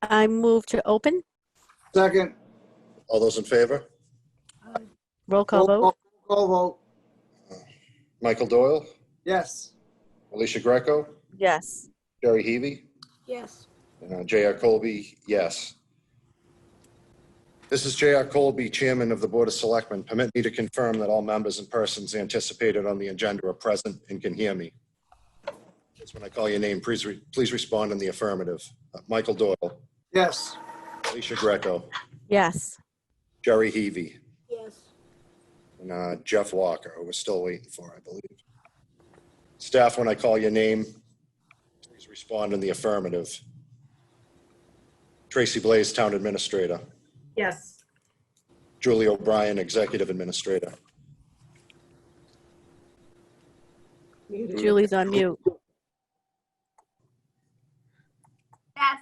I move to open. Second. All those in favor? Roll call vote. Roll vote. Michael Doyle, Yes. Alicia Greco, Yes. Jerry Heavy, Yes. J.R. Colby, yes. This is J.R. Colby, Chairman of the Board of Selectmen. Permit me to confirm that all members and persons anticipated on the agenda are present and can hear me. When I call your name, please respond in the affirmative. Michael Doyle, Yes. Alicia Greco, Yes. Jerry Heavy, Yes. and Jeff Walker, who we're still waiting for, I believe. Staff, when I call your name, please respond in the affirmative. Tracy Blaze, Town Administrator. Yes. Julie O'Brien, Executive Administrator. Julie's on mute. Yes.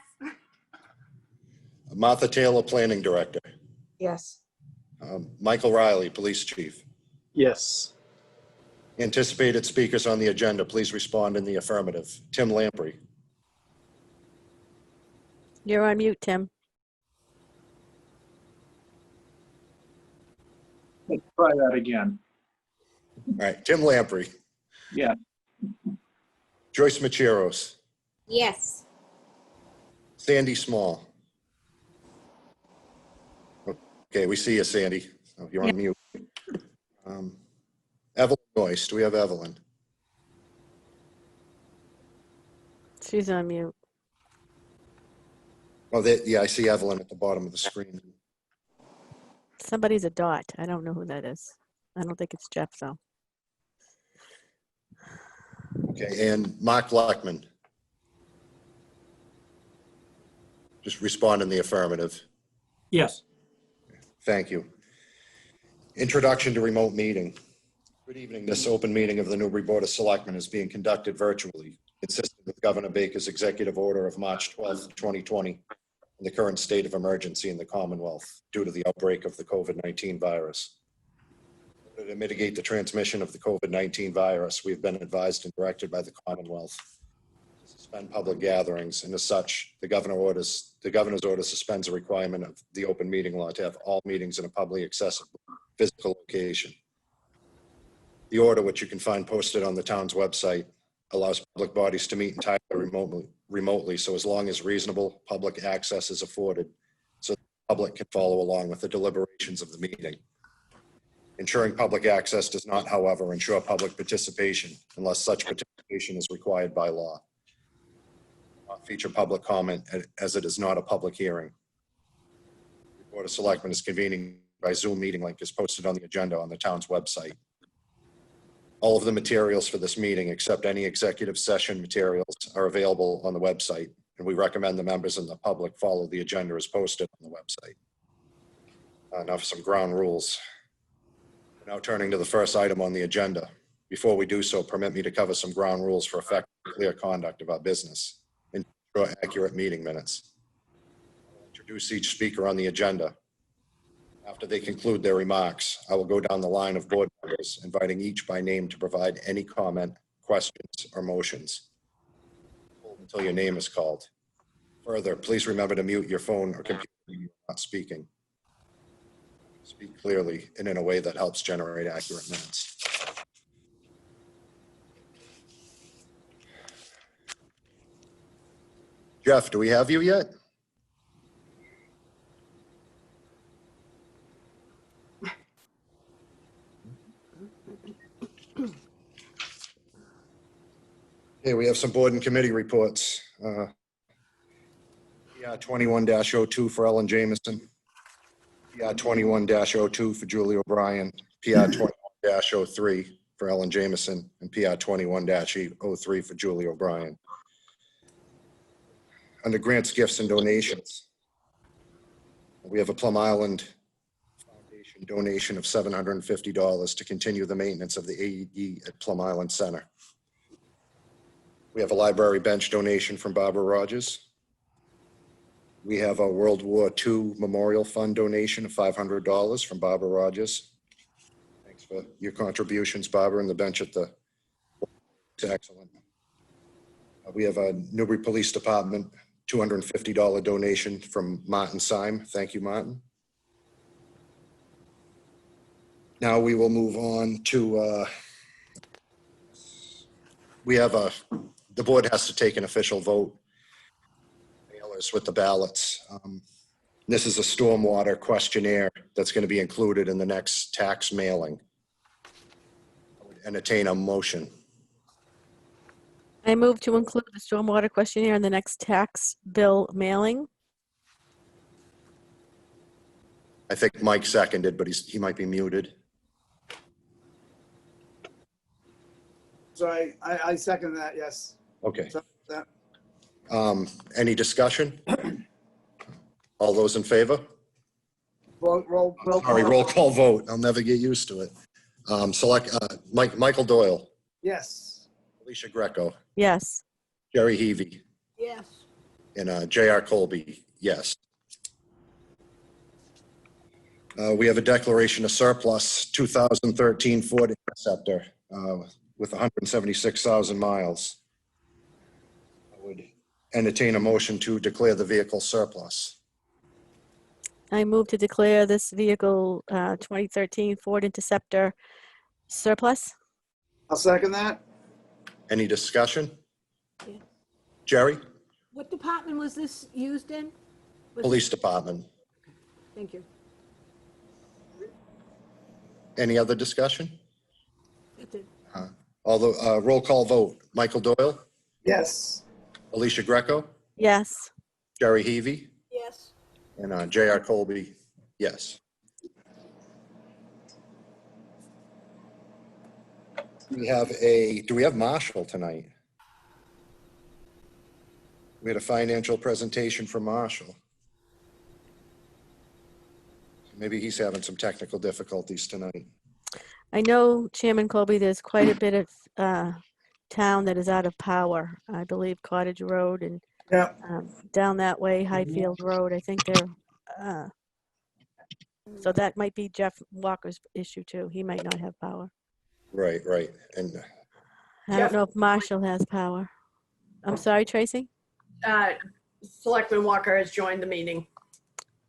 Martha Taylor, Planning Director. Yes. Michael Riley, Police Chief. Yes. Anticipated speakers on the agenda, please respond in the affirmative. Tim Lamprey. You're on mute, Tim. Let's try that again. All right, Tim Lamprey. Yeah. Joyce Macheros. Yes. Sandy Small. Okay, we see you, Sandy. Oh, you're on mute. Evelyn Noyce. Do we have Evelyn? She's on mute. Oh, yeah, I see Evelyn at the bottom of the screen. Somebody's a dot. I don't know who that is. I don't think it's Jeff, though. Okay, and Mark Luckman. Just respond in the affirmative. Yes. Thank you. Introduction to remote meeting. Good evening. This open meeting of the Newbury Board of Selectmen is being conducted virtually, consistent with Governor Baker's executive order of March 12th, 2020, in the current state of emergency in the Commonwealth due to the outbreak of the COVID-19 virus. In order to mitigate the transmission of the COVID-19 virus, we have been advised and directed by the Commonwealth to suspend public gatherings, and as such, the governor's order suspends the requirement of the open meeting law to have all meetings in a publicly accessible physical location. The order, which you can find posted on the town's website, allows public bodies to meet entirely remotely, so as long as reasonable public access is afforded, so the public can follow along with the deliberations of the meeting. Ensuring public access does not, however, ensure public participation unless such participation is required by law. Feature public comment as it is not a public hearing. The Board of Selectmen is convening by Zoom meeting link is posted on the agenda on the town's website. All of the materials for this meeting, except any executive session materials, are available on the website, and we recommend the members and the public follow the agenda as posted on the website. Now for some ground rules. We're now turning to the first item on the agenda. Before we do so, permit me to cover some ground rules for effective and clear conduct of our business and ensure accurate meeting minutes. I'll introduce each speaker on the agenda. After they conclude their remarks, I will go down the line of board members, inviting each by name to provide any comment, questions, or motions. Hold until your name is called. Further, please remember to mute your phone or computer when you're not speaking. Speak clearly and in a way that helps generate accurate minutes. Jeff, do we have you yet? Okay, we have some board and committee reports. PR 21-02 for Ellen Jamieson. PR 21-02 for Julie O'Brien. PR 21-03 for Ellen Jamieson. And PR 21-03 for Julie O'Brien. Under grants, gifts, and donations, we have a Plum Island Foundation donation of $750 to continue the maintenance of the AED at Plum Island Center. We have a library bench donation from Barbara Rogers. We have a World War II Memorial Fund donation of $500 from Barbara Rogers. Thanks for your contributions, Barbara, and the bench at the, it's excellent. We have a Newbury Police Department $250 donation from Martin Syme. Thank you, Martin. Now we will move on to, the board has to take an official vote. Mailers with the ballots. This is a stormwater questionnaire that's going to be included in the next tax mailing. I would entertain a motion. I move to include the stormwater questionnaire in the next tax bill mailing. I think Mike seconded, but he might be muted. Sorry, I second that, yes. Okay. Second that. Any discussion? All those in favor? Roll Sorry, call. roll call vote. I'll never get used to it. Michael Doyle, Yes. Alicia Greco, Yes. Jerry Heavy, Yes. and J.R. Colby, yes. We have a declaration of surplus 2013 Ford Interceptor with 176,000 miles. I would entertain a motion to declare the vehicle surplus. I move to declare this vehicle 2013 Ford Interceptor surplus. I'll second that. Any discussion? Yeah. Jerry? What department was this used in? Police Department. Thank you. Any other discussion? That's it. Although, roll call vote. Michael Doyle, Yes. Alicia Greco, Yes. Jerry Heavy, Yes. and J.R. Colby, yes. Do we have Marshall tonight? We had a financial presentation from Marshall. Maybe he's having some technical difficulties tonight. I know, Chairman Colby, there's quite a bit of town that is out of power. I believe Cottage Road and Yeah. down that way, Highfield Road. I think they're, so that might be Jeff Walker's issue too. He might not have power. Right. And I don't know if Marshall has power. I'm sorry, Tracy? Selectman Walker has joined the meeting.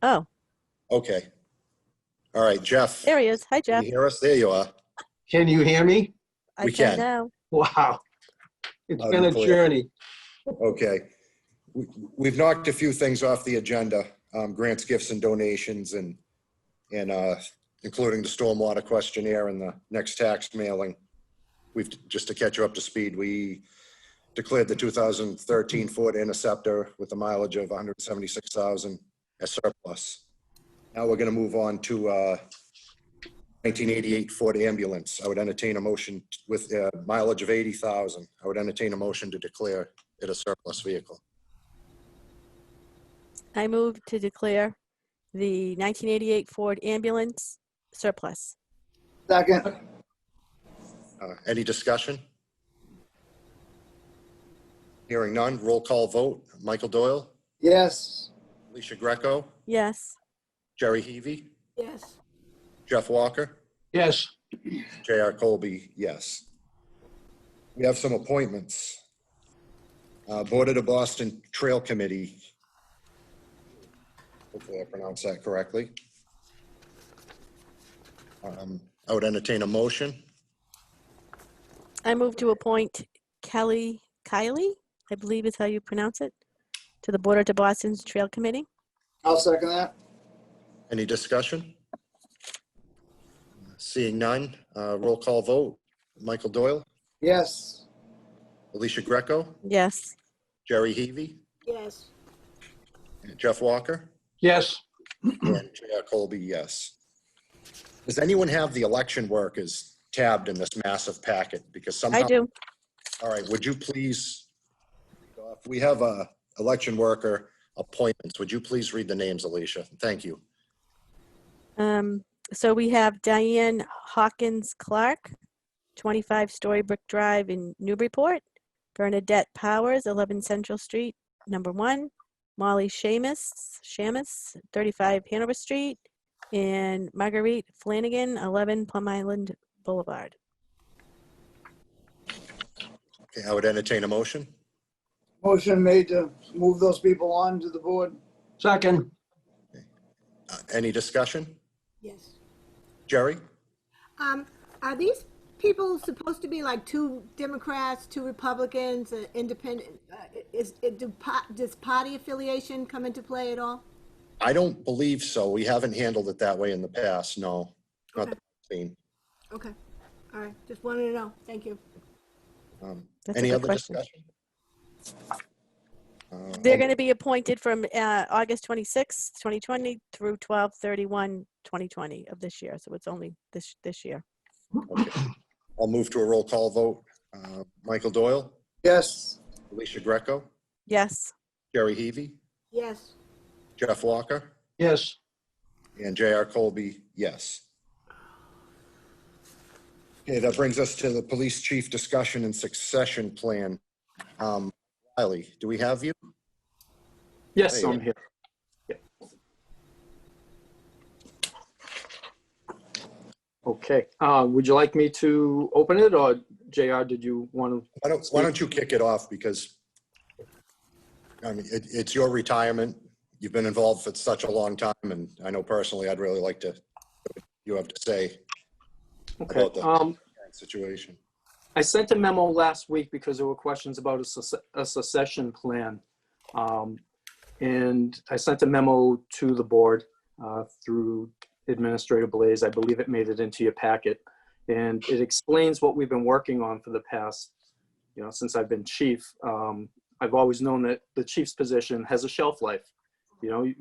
Oh, okay. All right, Jeff. there he is. Hi, Can Jeff. you hear us? There you are. Can you hear me? I we can can. now. Wow. It's Loud been and a clear. journey. Okay. We've knocked a few things off the agenda, grants, gifts, and donations, and including the stormwater questionnaire and the next tax mailing. Just to catch you up to speed, we declared the 2013 Ford Interceptor with a mileage of 176,000 as surplus. Now we're going to move on to 1988 Ford ambulance. I would entertain a motion with a mileage of 80,000. I would entertain a motion to declare it a surplus vehicle. I move to declare the 1988 Ford ambulance surplus. Second. Any discussion? Hearing none, roll call vote. Michael Doyle, Yes. Alicia Greco, Yes. Jerry Heavy, Yes. Jeff Walker, Yes. J.R. Colby, yes. We have some appointments. Board of the Boston Trail Committee. Hopefully I pronounced that correctly. I would entertain a motion. I move to appoint Kylie, I believe is how you pronounce it, to the Board of Boston's Trail Committee. I'll second that. Any discussion? Seeing none, roll call vote. Michael Doyle, Yes. Alicia Greco, Yes. Jerry Heavy, Yes. Jeff Walker, Yes. and J.R. Colby, yes. Does anyone have the election workers tabbed in this massive packet? Because somehow. I do. All right, would you please, if we have election worker appointments, would you please read the names, Alicia? Thank you. So we have Diane Hawkins Clark, 25 Storybrick Drive in Newburyport. Bernadette Powers, 11 Central Street, number 1. Molly Shamus, 35 Hanover Street. And Marguerite Flanagan, 11 Plum Island Boulevard. Okay, I would entertain a motion. Motion made to move those people on to the board. Second. Any discussion? Yes. Jerry? Are these people supposed to be like two Democrats, two Republicans, independent? Does party affiliation come into play at all? I don't believe so. We haven't handled it that way in the past, no. Not Okay. that I've seen. Okay, all right, just wanted to know, thank you. That's a Any good other question. discussion? They're going to be appointed from August 26, 2020 through 12/31/2020 of this year. So it's only this year. Okay. I'll move to a roll call vote. Michael Doyle, Yes. Alicia Greco, Yes. Jerry Heavy, Yes, Jeff Walker, Yes. and J.R. Colby, yes. Okay, that brings us to the police chief discussion and succession plan. Riley, do we have you? Yes, Hey. I'm here. Okay, would you like me to open it, or JR, did you want to? Why don't you kick it off, because I mean, it's your retirement. You've been involved for such a long time, and I know personally, I'd really like to, you have to say Okay, about the current situation. I sent a memo last week because there were questions about a succession plan. And I sent a memo to the board through Administrator Blaze. I believe it made it into your packet. And it explains what we've been working on for the past, since I've been chief. I've always known that the chief's position has a shelf life. A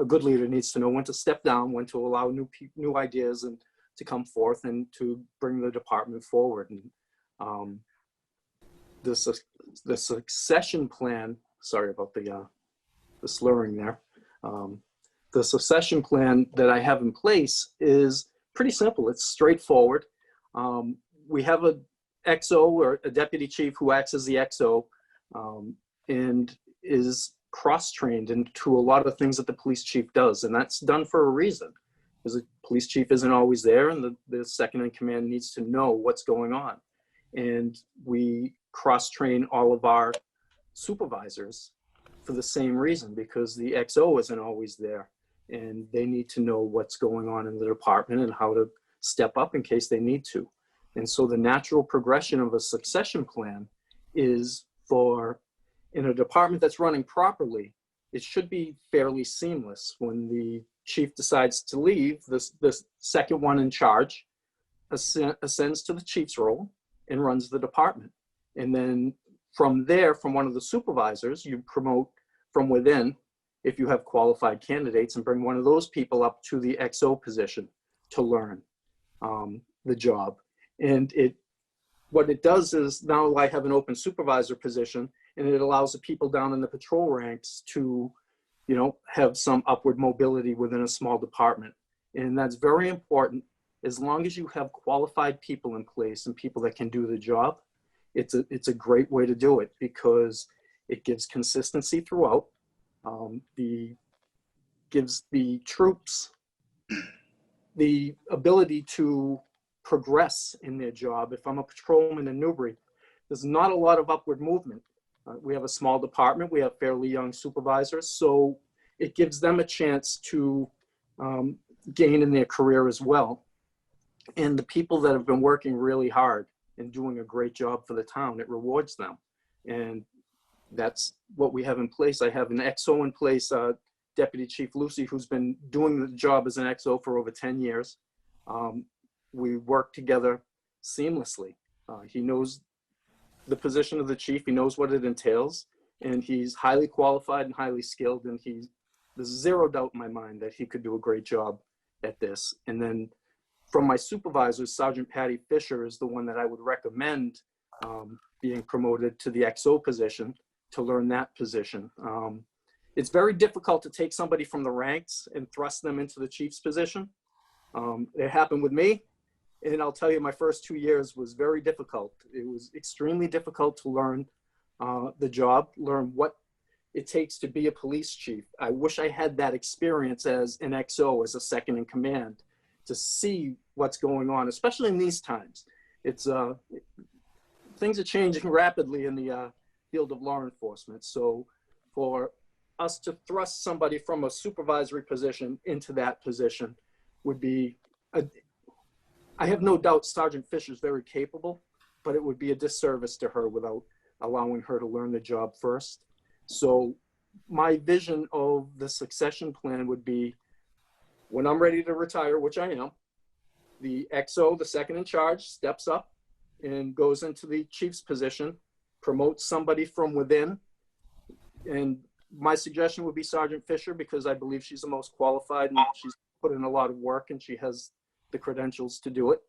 good leader needs to know when to step down, when to allow new ideas and to come forth and to bring the department forward. And the succession plan, sorry about the slurring there. The succession plan that I have in place is pretty simple. It's straightforward. We have a XO, or a deputy chief, who acts as the XO and is cross-trained into a lot of things that the police chief does. And that's done for a reason, because the police chief isn't always there, and the second in command needs to know what's going on. And we cross-train all of our supervisors for the same reason, because the XO isn't always there, and they need to know what's going on in the department and how to step up in case they need to. And so the natural progression of a succession plan is for, in a department that's running properly, it should be fairly seamless. When the chief decides to leave, the second one in charge ascends to the chief's role and runs the department. And then from there, from one of the supervisors, you promote from within if you have qualified candidates, and bring one of those people up to the XO position to learn the job. And what it does is, now I have an open supervisor position, and it allows the people down in the patrol ranks to, have some upward mobility within a small department. And that's very important. As long as you have qualified people in place and people that can do the job, it's a great way to do it, because it gives consistency throughout. Gives the troops the ability to progress in their job. If I'm a patrolman in Newbury, there's not a lot of upward movement. We have a small department. We have fairly young supervisors, so it gives them a chance to gain in their career as well. And the people that have been working really hard and doing a great job for the town, it rewards them. And that's what we have in place. I have an XO in place, Deputy Chief Lucy, who's been doing the job as an XO for over 10 years. We work together seamlessly. He knows the position of the chief. He knows what it entails, and he's highly qualified and highly skilled. And there's zero doubt in my mind that he could do a great job at this. And then from my supervisors, Sergeant Patty Fisher is the one that I would recommend being promoted to the XO position, to learn that position. It's very difficult to take somebody from the ranks and thrust them into the chief's position. It happened with me, and I'll tell you, my first 2 years was very difficult. It was extremely difficult to learn the job, learn what it takes to be a police chief. I wish I had that experience as an XO, as a second in command, to see what's going on, especially in these times. It's things are changing rapidly in the field of law enforcement. So for us to thrust somebody from a supervisory position into that position would be, I have no doubt Sergeant Fisher's very capable, but it would be a disservice to her without allowing her to learn the job first. So my vision of the succession plan would be, when I'm ready to retire, which I am, the XO, the second in charge, steps up and goes into the chief's position, promotes somebody from within. And my suggestion would be Sergeant Fisher, because I believe she's the most qualified and she's put in a lot of work and she has the credentials to do it,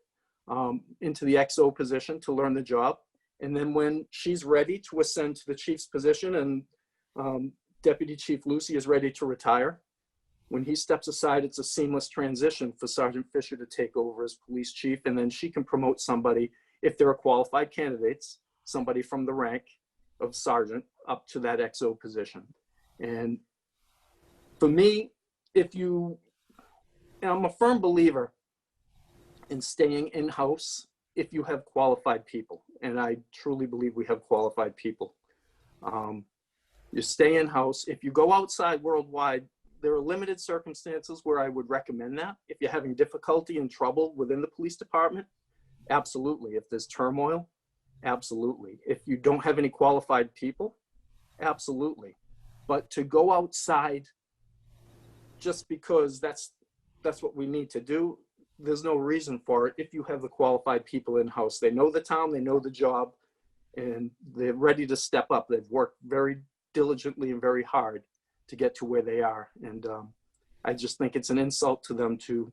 into the XO position to learn the job. And then when she's ready to ascend to the chief's position and Deputy Chief Lucy is ready to retire, when he steps aside, it's a seamless transition for Sergeant Fisher to take over as police chief, and then she can promote somebody, if there are qualified candidates, somebody from the rank of sergeant up to that XO position. And for me, and I'm a firm believer in staying in-house if you have qualified people, and I truly believe we have qualified people. You stay in-house. If you go outside worldwide, there are limited circumstances where I would recommend that. If you're having difficulty and trouble within the police department, absolutely. If there's turmoil, absolutely. If you don't have any qualified people, absolutely. But to go outside just because that's what we need to do, there's no reason for it. If you have the qualified people in-house, they know the town, they know the job, and they're ready to step up. They've worked very diligently and very hard to get to where they are. And I just think it's an insult to them to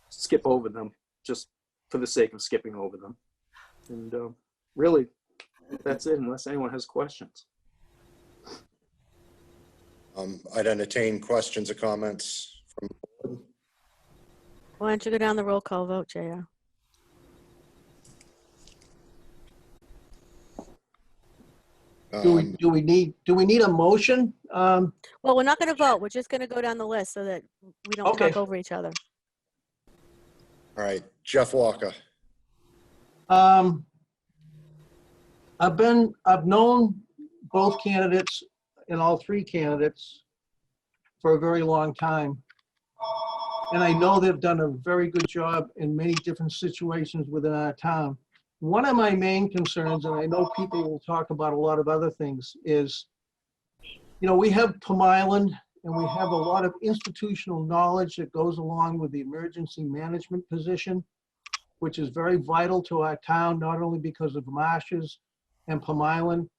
skip over them just for the sake of skipping over them. And really, that's it, unless anyone has questions. I'd entertain questions or comments from the board. Why don't you go down the roll call vote, JR? Do we need a motion? Well, we're not going to vote. We're just going to go down the list so that we don't Okay. talk over each other. All right, Jeff Walker. I've known both candidates and all three candidates for a very long time. And I know they've done a very good job in many different situations within our town. One of my main concerns, and I know people will talk about a lot of other things, is, we have Plum Island and we have a lot of institutional knowledge that goes along with the emergency management position, which is very vital to our town, not only because of marshes and Plum Island.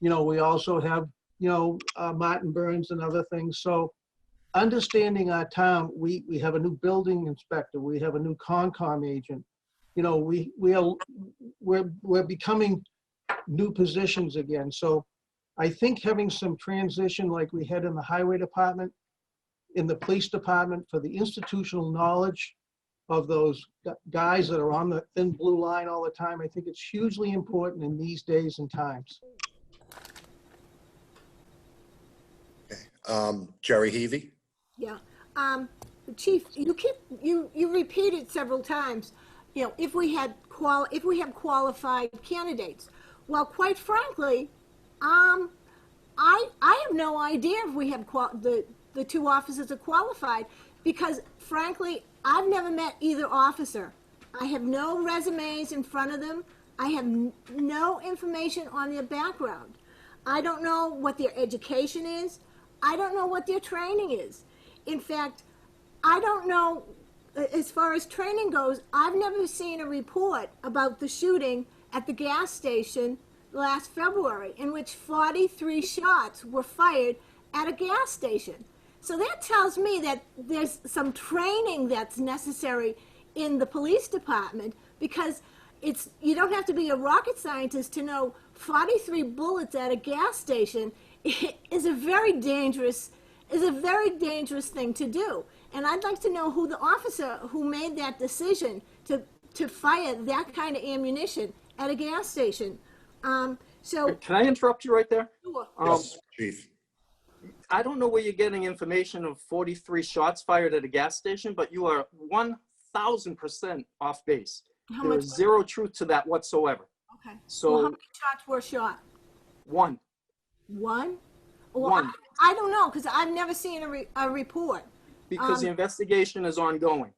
We also have, Martin Burns and other things. So understanding our town, we have a new building inspector, we have a new Concom agent. We're becoming new positions again. So I think having some transition like we had in the highway department, in the police department, for the institutional knowledge of those guys that are on the thin blue line all the time, I think it's hugely important in these days and times. Okay. Jerry Heavy. Yeah. Chief, you repeated several times, if we have qualified candidates. Well, quite frankly, I have no idea if we have the two officers are qualified, because frankly, I've never met either officer. I have no resumes in front of them. I have no information on their background. I don't know what their education is. I don't know what their training is. In fact, I don't know, as far as training goes, I've never seen a report about the shooting at the gas station last February, in which 43 shots were fired at a gas station. So that tells me that there's some training that's necessary in the police department, because you don't have to be a rocket scientist to know 43 bullets at a gas station is a very dangerous thing to do. And I'd like to know who the officer who made that decision to fire that kind of ammunition at a gas station. So Can I interrupt you right there? Yes, Chief. I don't know where you're getting information of 43 shots fired at a gas station, but you are 1,000% off base. How There much? is zero truth to that whatsoever. Okay. So Well, how many shots were shot? one, One? Well, One, I don't know, because I've never seen a report. because the investigation is ongoing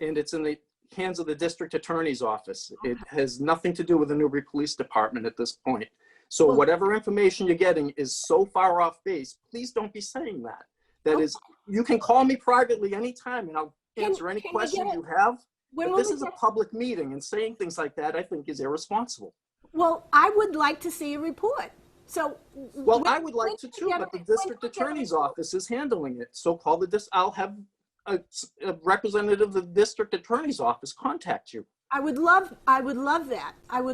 and it's in the hands of the district attorney's office. It has nothing to do with the Newbury Police Department at this point. So Well- whatever information you're getting is so far off base, please don't be saying that. That is, you can call me privately anytime and I'll answer any can we get question it- you have. When But will this we is a get- public meeting and saying things like that, I think, is irresponsible. Well, I would like to see a report. So. Well, when- I would when like to can we too, get but the when district can we get a attorney's report? office is handling it. So call I'll have a representative of the district attorney's office contact you. I would love that. I would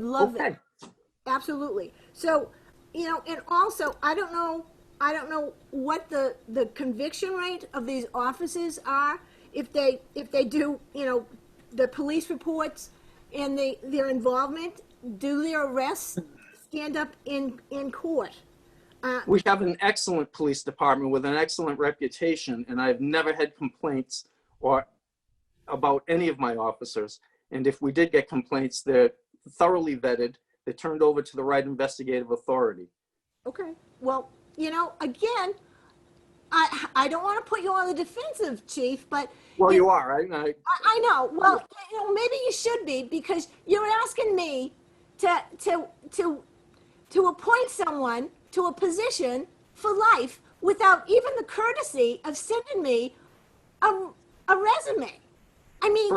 love that. Okay. Absolutely. So, and also, I don't know what the conviction rate of these officers are. If they do, the police reports and their involvement, do their arrests stand up in court? We have an excellent police department with an excellent reputation, and I've never had complaints or about any of my officers. And if we did get complaints, they're thoroughly vetted. They're turned over to the right investigative authority. Okay. Well, again, I don't want to put you on the defensive, Chief, but Well, you you are, right? I know. Well, maybe you should be, because you're asking me to appoint someone to a position for life without even the courtesy of sending me a resume. I mean,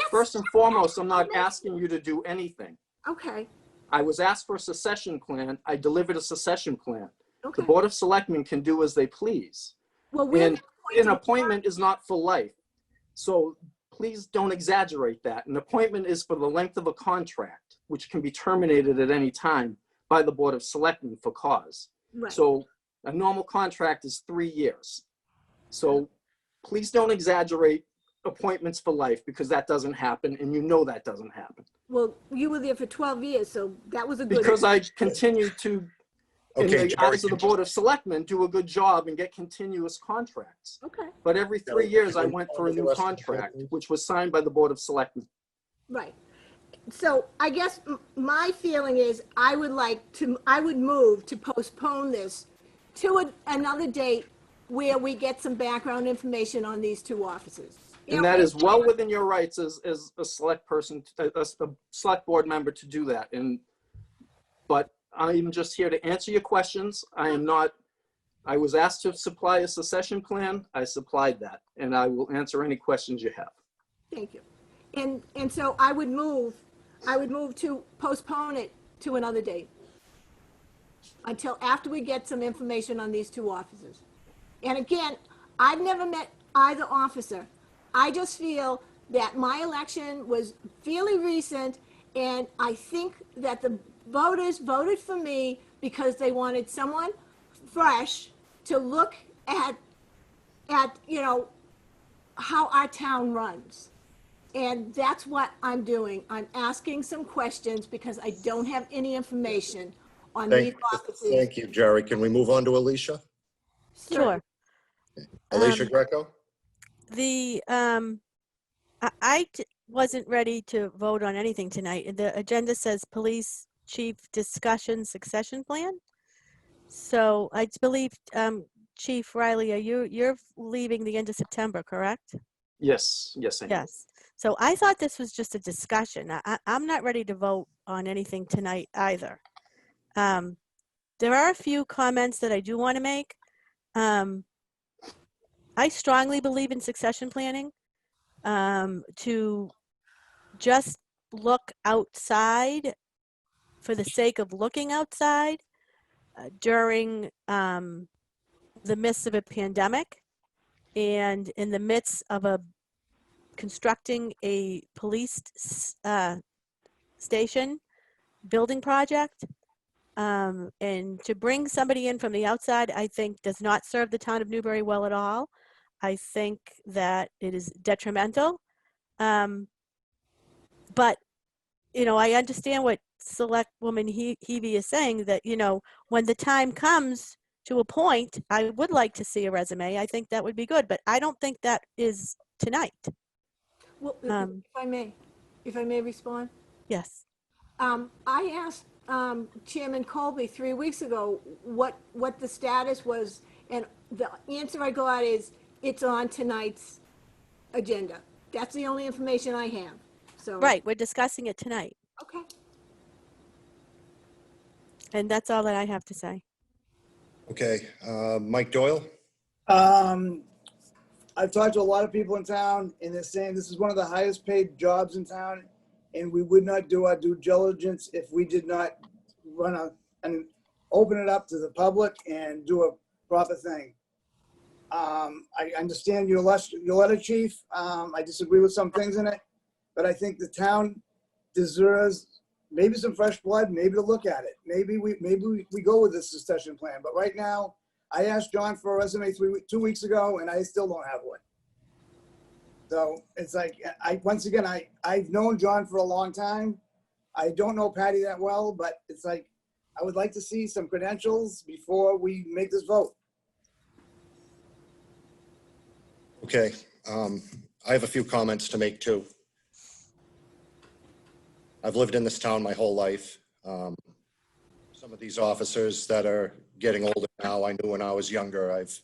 First and foremost, I'm not asking you to do anything. okay. I was asked for a secession plan. I delivered a secession plan. Okay. The Board of Selectmen can do as they please. Well, we're And an appointment is not for life. So please don't exaggerate that. An appointment is for the length of a contract, which can be terminated at any time by the Board of Selectmen for cause. right. So a normal contract is 3 years. So please don't exaggerate appointments for life, because that doesn't happen, and you know that doesn't happen. Well, you were there for 12 years, so that was a good. Because I continue to, in Okay, the Jerry, eyes of the Board of Selectmen, do a good job and get continuous contracts. Okay. But every 3 years, I went for a new contract, which was signed by the Board of Selectmen. Right. So I guess my feeling is I would move to postpone this to another date where we get some background information on these two officers. And that is well within your rights as a select person, a select board member to do that. But I'm just here to answer your questions. I was asked to supply a secession plan. I supplied that, and I will answer any questions you have. Thank you. And so I would move to postpone it to another date until after we get some information on these two officers. And again, I've never met either officer. I just feel that my election was fairly recent, and I think that the voters voted for me because they wanted someone fresh to look at how our town runs. And that's what I'm doing. I'm asking some questions because I don't have any information on these officers. Thank you, Jerry. Can we move on to Alicia? Sure. Alicia Greco? Wasn't ready to vote on anything tonight. The agenda says police chief discussion succession plan. So I believe, Chief Riley, you're leaving the end of September, correct? Yes, I am. Yes. So I thought this was just a discussion. I'm not ready to vote on anything tonight either. There are a few comments that I do want to make. I strongly believe in succession planning, to just look outside for the sake of looking outside during the midst of a pandemic and in the midst of constructing a police station building project. And to bring somebody in from the outside, I think does not serve the town of Newbury well at all. I think that it is detrimental. But, I understand what Select Woman Hebe is saying, that, when the time comes to appoint, I would like to see a resume. I think that would be good, but I don't think that is tonight. Well, if I may respond. Yes. I asked Chairman Colby 3 weeks ago what the status was, and the answer I got is it's on tonight's agenda. That's the only information I have. So Right, we're discussing it tonight, Okay. and that's all that I have to say. Okay, Mike Doyle? I've talked to a lot of people in town, and they're saying this is one of the highest paid jobs in town, and we would not do our due diligence if we did not and open it up to the public and do a proper thing. I understand your letter, Chief. I disagree with some things in it, but I think the town deserves maybe some fresh blood, maybe to look at it. Maybe we go with this succession plan. But right now, I asked John for a resume 2 weeks ago, and I still don't have one. So it's like, I've known John for a long time. I don't know Patty that well, but it's like, I would like to see some credentials before we make this vote. Okay, I have a few comments to make too. I've lived in this town my whole life. Some of these officers that are getting older now, I knew when I was younger. I've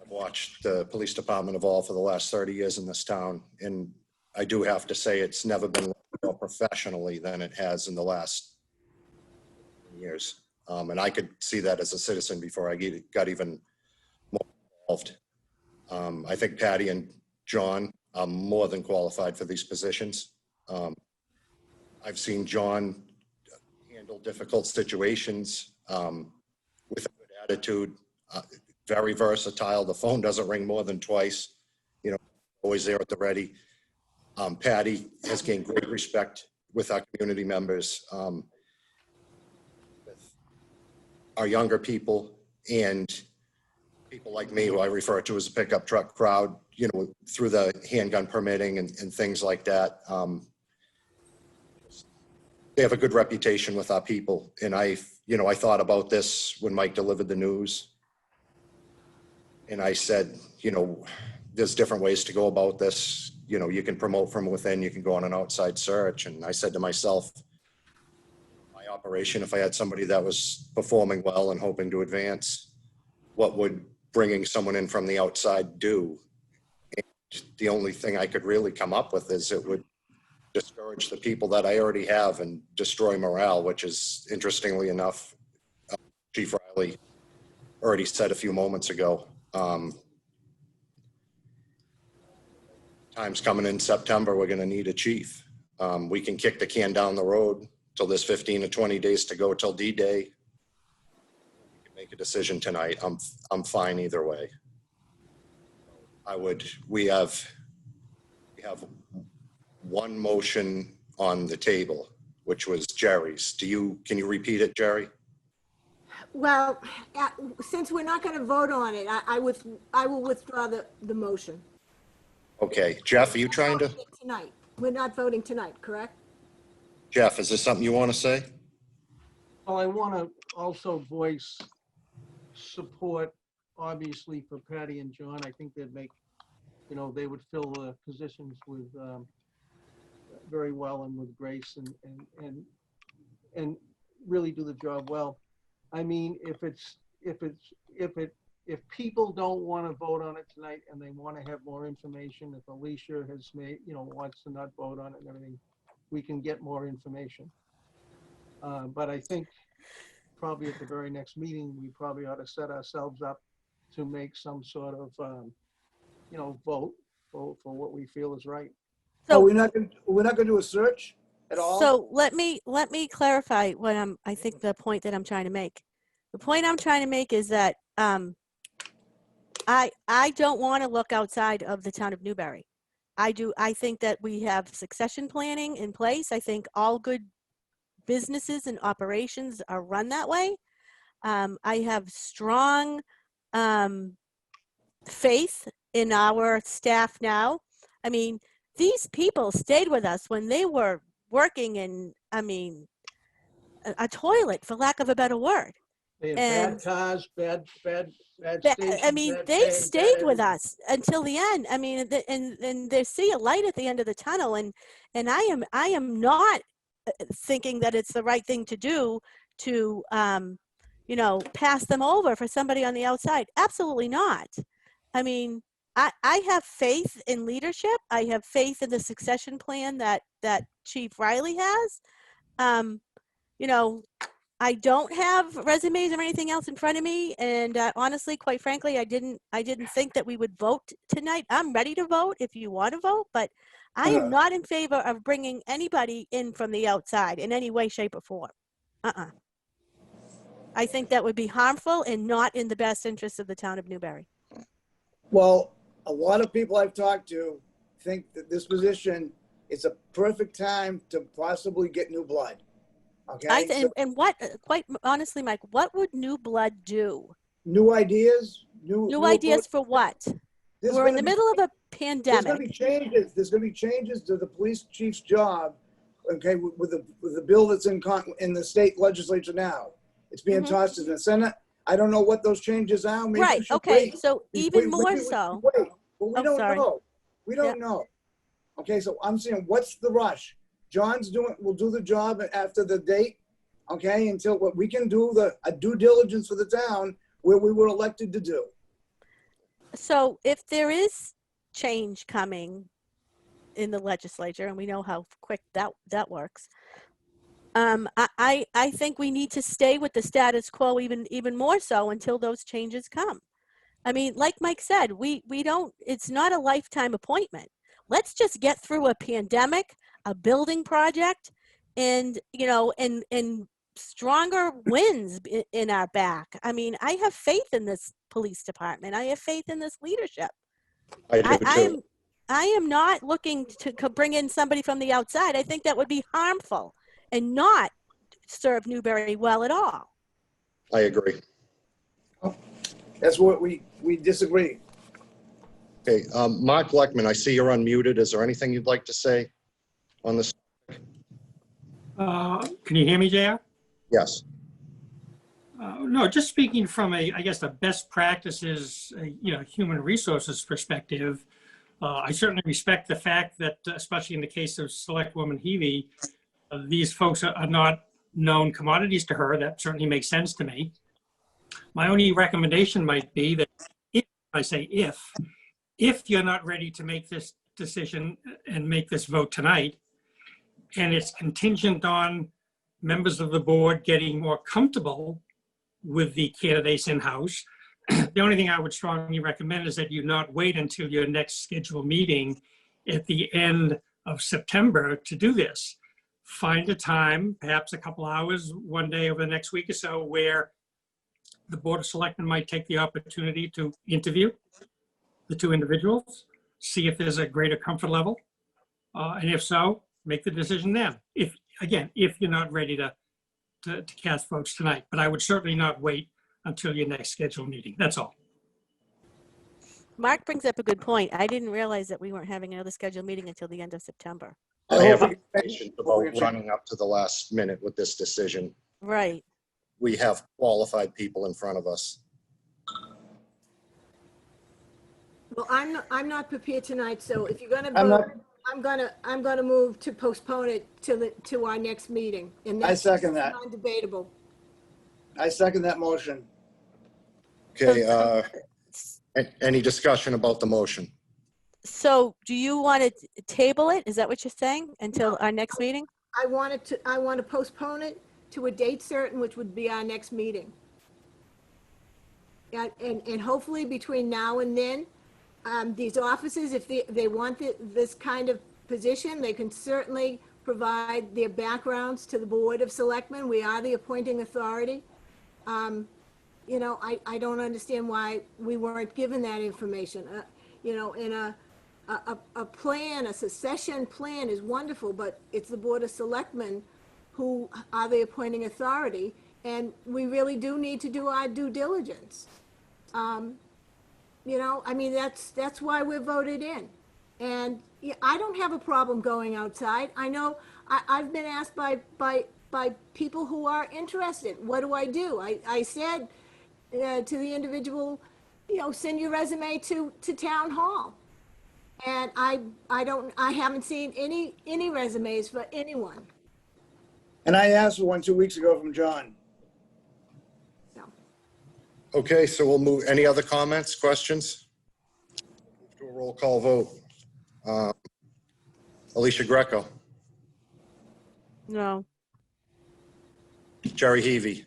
watched the police department evolve for the last 30 years in this town. And I do have to say it's never been more professionally than it has in the last years. And I could see that as a citizen before I got even more involved. I think Patty and John are more than qualified for these positions. I've seen John handle difficult situations with a good attitude, very versatile. The phone doesn't ring more than twice, always there at the ready. Patty has gained great respect with our community members, with our younger people, and people like me, who I refer to as a pickup truck crowd, through the handgun permitting and things like that. They have a good reputation with our people. And I thought about this when Mike delivered the news. And I said, there's different ways to go about this. You can promote from within, you can go on an outside search. And I said to myself, my operation, if I had somebody that was performing well and hoping to advance, what would bringing someone in from the outside do? And the only thing I could really come up with is it would discourage the people that I already have and destroy morale, which is, interestingly enough, Chief Riley already said a few moments ago. Time's coming in September, we're going to need a chief. We can kick the can down the road till there's 15 to 20 days to go till D-Day. We can make a decision tonight. I'm fine either way. We have one motion on the table, which was Jerry's. Can you repeat it, Jerry? Well, since we're not going to vote on it, I will withdraw the motion. Okay, Jeff, are you trying to? Tonight. We're not voting tonight, correct? Jeff, is there something you want to say? Well, I want to also voice support, obviously, for Patty and John. I think they'd make, they would fill the positions with very well and with grace and really do the job well. I mean, if people don't want to vote on it tonight and they want to have more information, if Alicia has made, wants to not vote on it and everything, we can get more information. But I think probably at the very next meeting, we probably ought to set ourselves up to make some sort of, vote for what we feel is right. So we're not going to do a search at all? So let me clarify I think the point that I'm trying to make. The point I'm trying to make is that I don't want to look outside of the town of Newbury. I think that we have succession planning in place. I think all good businesses and operations are run that way. I have strong faith in our staff now. I mean, these people stayed with us when they were working in, a toilet, for lack of a better word. They had And- bad cars, bad stations. They stayed with us until the end. And they see a light at the end of the tunnel. And I am not thinking that it's the right thing to do to, pass them over for somebody on the outside. Absolutely not. I mean, I have faith in leadership. I have faith in the succession plan that Chief Riley has. Um, you know, I don't have resumes or anything else in front of me, and honestly, quite frankly, I didn't think that we would vote tonight. I'm ready to vote if you want to vote, but I am not in favor of bringing anybody in from the outside in any way, shape, or form. I think that would be harmful and not in the best interest of the town of Newbury. Well, a lot of people I've talked to think that this position is a perfect time to possibly get new blood. Okay. And what, quite honestly, Mike, what would new blood do? New ideas, New ideas for what? We're in the middle of a There's going to be pandemic. changes. There's going to be changes to the police chief's job. Okay, with the bill that's in the state legislature now, it's being tossed in the Senate. I don't know what those changes are. Maybe Right. we should Okay. wait. So even more Maybe we so. should wait. But we Oh, don't sorry. know. We don't know. Okay, so I'm saying, what's the rush? We'll do the job after the date. Okay, until what we can do a due diligence for the town where we were elected to do. So if there is change coming in the legislature, and we know how quick that works, I think we need to stay with the status quo even more so until those changes come. I mean, like Mike said, we don't. It's not a lifetime appointment. Let's just get through a pandemic, a building project, and and stronger winds in our back. I mean, I have faith in this police department. I have faith in this leadership. I do too. I am not looking to bring in somebody from the outside. I think that would be harmful and not serve Newbury well at all. I agree. That's what we disagree. Okay, Mark Leckman, I see you're unmuted. Is there anything you'd like to say on this? Can you hear me, JR? Yes. No, just speaking from a best practices, human resources perspective, I certainly respect the fact that, especially in the case of Selectwoman Heavey, these folks are not known commodities to her. That certainly makes sense to me. My only recommendation might be that if you're not ready to make this decision and make this vote tonight, and it's contingent on members of the board getting more comfortable with the candidates in-house, the only thing I would strongly recommend is that you not wait until your next scheduled meeting at the end of September to do this. Find a time, perhaps a couple hours, one day over the next week or so, where the Board of Selectmen might take the opportunity to interview the two individuals, see if there's a greater comfort level, and if so, make the decision then. If you're not ready to cast votes tonight, but I would certainly not wait until your next scheduled meeting. That's all. Mark brings up a good point. I didn't realize that we weren't having another scheduled meeting until the end of September. I have a patient about running up to the last minute with this decision. Right. We have qualified people in front of us. Well, I'm not prepared tonight, so if you're gonna I'm vote, not- I'm gonna move to postpone it to our next meeting. And I second that. Non-debatable. I second that motion. Okay, any discussion about the motion? So do you want to table it? Is that what you're saying until our next meeting? I want to postpone it to a date certain, which would be our next meeting. And hopefully between now and then, these offices, if they want this kind of position, they can certainly provide their backgrounds to the Board of Selectmen. We are the appointing authority. I don't understand why we weren't given that information. In a plan, a succession plan is wonderful, but it's the Board of Selectmen who are the appointing authority, and we really do need to do our due diligence. That's why we're voted in. And I don't have a problem going outside. I know I've been asked by people who are interested, what do? I said to the individual, send your resume to town hall. And I haven't seen any resumes for anyone. And I asked for one 2 weeks ago from John. So, Okay, so we'll move, any other comments, questions? Move to a roll call vote. Alicia Greco, No. Jerry Heavy,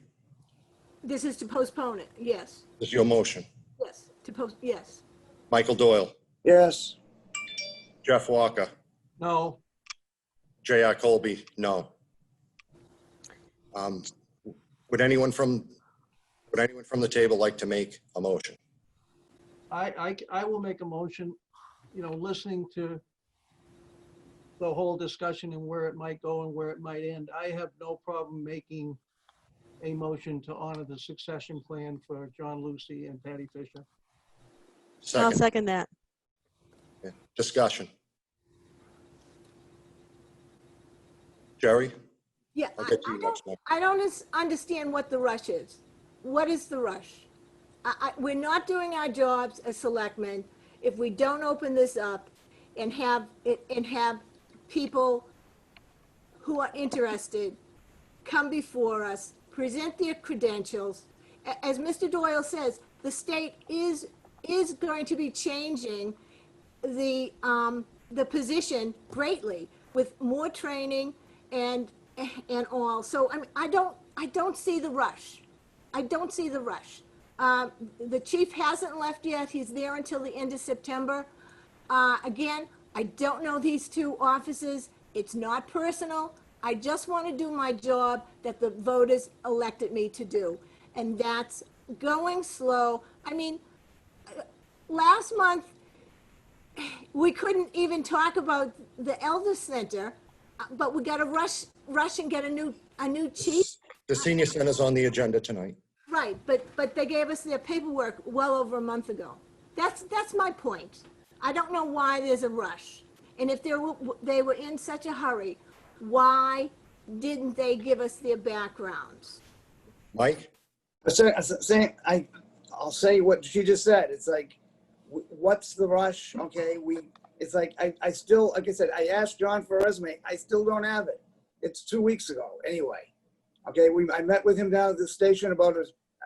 this is to postpone it, yes, this is your motion. yes, yes. Michael Doyle, Yes. Jeff Walker, No, J.R. Colby, no. Would anyone from the table like to make a motion? I will make a motion, listening to the whole discussion and where it might go and where it might end. I have no problem making a motion to honor the succession plan for John Lucy and Patty Fisher. I'll Second. second that. Okay. Discussion. Jerry? Yeah, I'll get to you next one. I don't understand what the rush is. What is the rush? We're not doing our jobs as selectmen if we don't open this up and have people who are interested come before us, present their credentials. As Mr. Doyle says, the state is going to be changing the position greatly with more training and all. So I don't see the rush. I don't see the rush. The chief hasn't left yet. He's there until the end of September. Again, I don't know these two offices. It's not personal. I just want to do my job that the voters elected me to do. And that's going slow. I mean, last month, we couldn't even talk about the Elder Center, but we got to rush and get a new chief. The senior center's on the agenda tonight. Right, but they gave us their paperwork well over a month ago. That's my point. I don't know why there's a rush. And if they were in such a hurry, why didn't they give us their backgrounds? Mike? I'll say what she just said. It's like, what's the rush? Okay, it's like, I still, like I said, I asked John for a resume. I still don't have it. It's 2 weeks ago anyway. Okay, I met with him down at the station about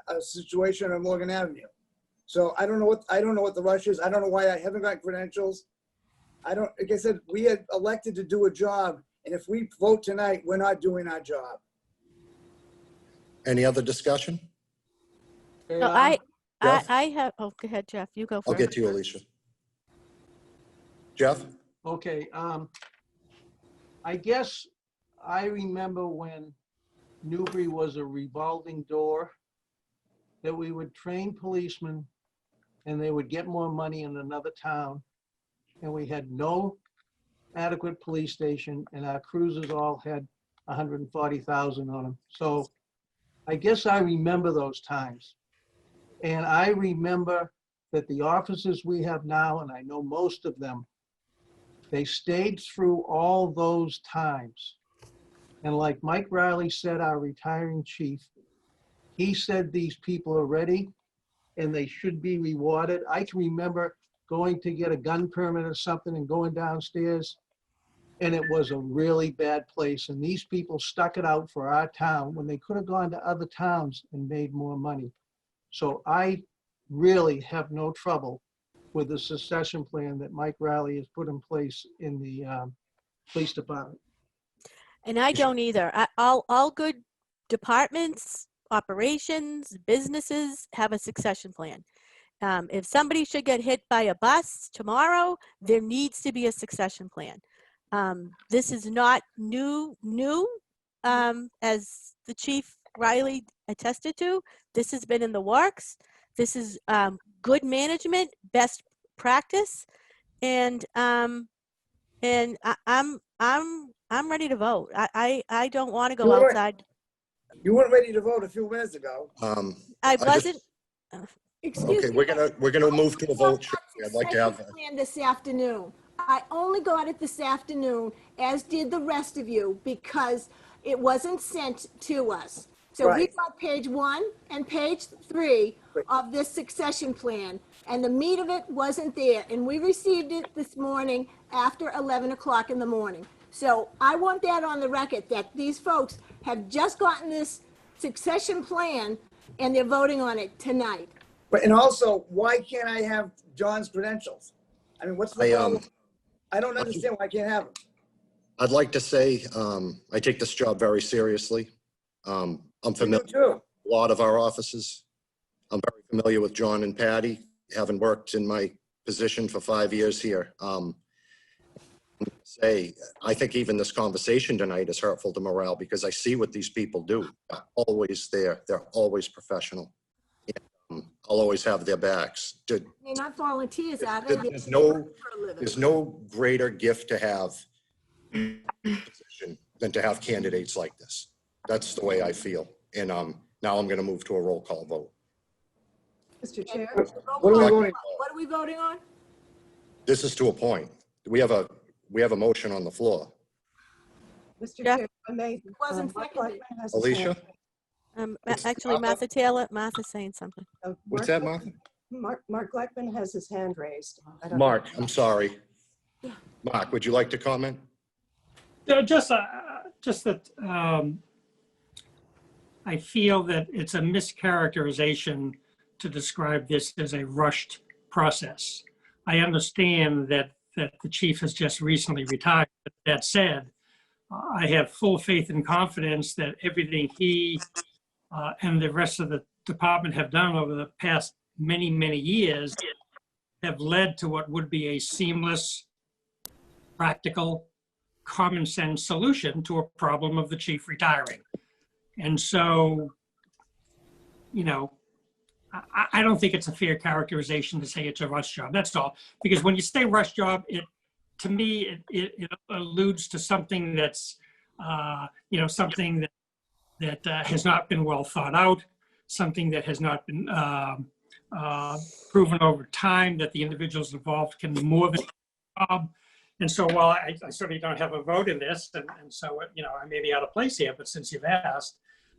a situation on Morgan Avenue. So I don't know what the rush is. I don't know why I haven't got credentials. Like I said, we had elected to do a job, and if we vote tonight, we're not doing our job. Any other discussion? Okay, No, Jeff? I have, oh, go ahead, Jeff, you go I'll first. get to you, Alicia. Jeff? Okay, I guess I remember when Newbury was a revolving door, that we would train policemen and they would get more money in another town. And we had no adequate police station and our cruisers all had 140,000 on them. So I guess I remember those times. And I remember that the officers we have now, and I know most of them, they stayed through all those times. And like Mike Riley said, our retiring chief, he said these people are ready and they should be rewarded. I can remember going to get a gun permit or something and going downstairs, and it was a really bad place. And these people stuck it out for our town when they could have gone to other towns and made more money. So I really have no trouble with the succession plan that Mike Riley has put in place in the police department. And I don't either. All good departments, operations, businesses have a succession plan. If somebody should get hit by a bus tomorrow, there needs to be a succession plan. This is not new, as the Chief Riley attested to. This has been in the works. This is good management, best practice, and I'm ready to vote. I don't want to go outside. You weren't ready to vote a few minutes ago. I wasn't. Excuse Okay, me. we're gonna move to a vote. Shortly. I'd like to have. Plan this afternoon. I only got it this afternoon, as did the rest of you, because it wasn't sent to us. So we Right. got page 1 and page 3 of this succession plan, and the meat of it wasn't there. And we received it this morning after 11 o'clock in the morning. So I want that on the record, that these folks have just gotten this succession plan and they're voting on it tonight. But, and also, why can't I have John's credentials? I mean, what's the problem? I don't understand why I can't have them. I'd like to say, I take this job very seriously. I'm familiar with too. a lot of our offices. I'm very familiar with John and Patty, having worked in my position for 5 years here. I think even this conversation tonight is hurtful to morale because I see what these people do. They're always there. They're always professional. I'll always have their backs. They're not volunteers, are they? There's no greater gift to have than to have candidates like this. That's the way I feel. And now I'm going to move to a roll call vote. Mr. Chair, What are we voting? What are we voting on? This is to appoint. We have a motion on the floor. Mr. Yeah. Chair, if I may. Wasn't Mark seconded. Blackman has his Alicia? hand- Actually, Martha Taylor, Martha's saying something. What's that, Martha? Mark Blackman has his hand raised. I don't- Mark, I'm sorry. Mark, would you like to comment? Just that I feel that it's a mischaracterization to describe this as a rushed process. I understand that the chief has just recently retired. But that said, I have full faith and confidence that everything he and the rest of the department have done over the past many, many years have led to what would be a seamless, practical, common sense solution to a problem of the chief retiring. And so, I don't think it's a fair characterization to say it's a rush job. That's all. Because when you say rush job, to me, it alludes to something that's, something that has not been well thought out, something that has not been proven over time that the individuals involved can do more than a job. And so while I certainly don't have a vote in this, and so, I may be out of place here, but since you've asked,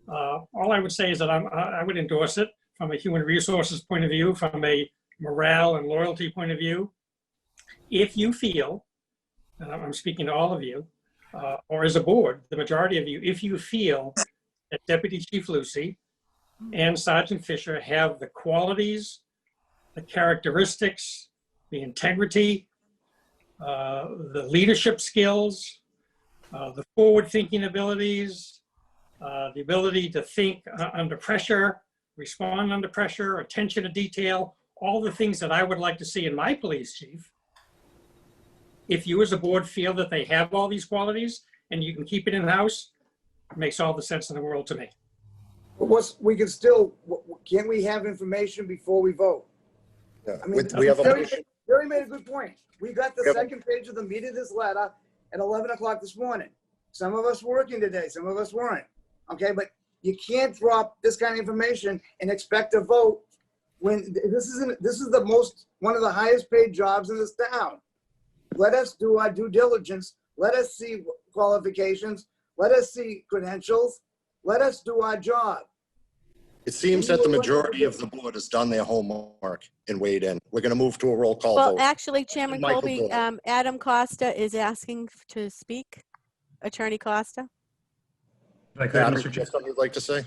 all I would say is that I would endorse it from a human resources point of view, from a morale and loyalty point of view. If you feel, and I'm speaking to all of you, or as a board, the majority of you, if you feel that Deputy Chief Lucy and Sergeant Fisher have the qualities, the characteristics, the integrity, the leadership skills, the forward-thinking abilities, the ability to think under pressure, respond under pressure, attention to detail, all the things that I would like to see in my police chief. If you as a board feel that they have all these qualities and you can keep it in-house, it makes all the sense in the world to me. We can still, can't we have information before we vote? Yeah, I mean, we have a motion. Jerry made a good point. We got the second page of the meat of this letter at 11 o'clock this morning. Some of us were working today, some of us weren't. Okay, but you can't drop this kind of information and expect a vote when this is one of the highest paid jobs in this town. Let us do our due diligence. Let us see qualifications. Let us see credentials. Let us do our job. It seems that the majority of the board has done their homework and weighed in. We're going to move to a roll call Well, vote. actually, Chairman Michael Colby, Doyle. Adam Costa is asking to speak. Attorney Costa. If I could, Adam, Mr. you have Chairman. something you'd like to say?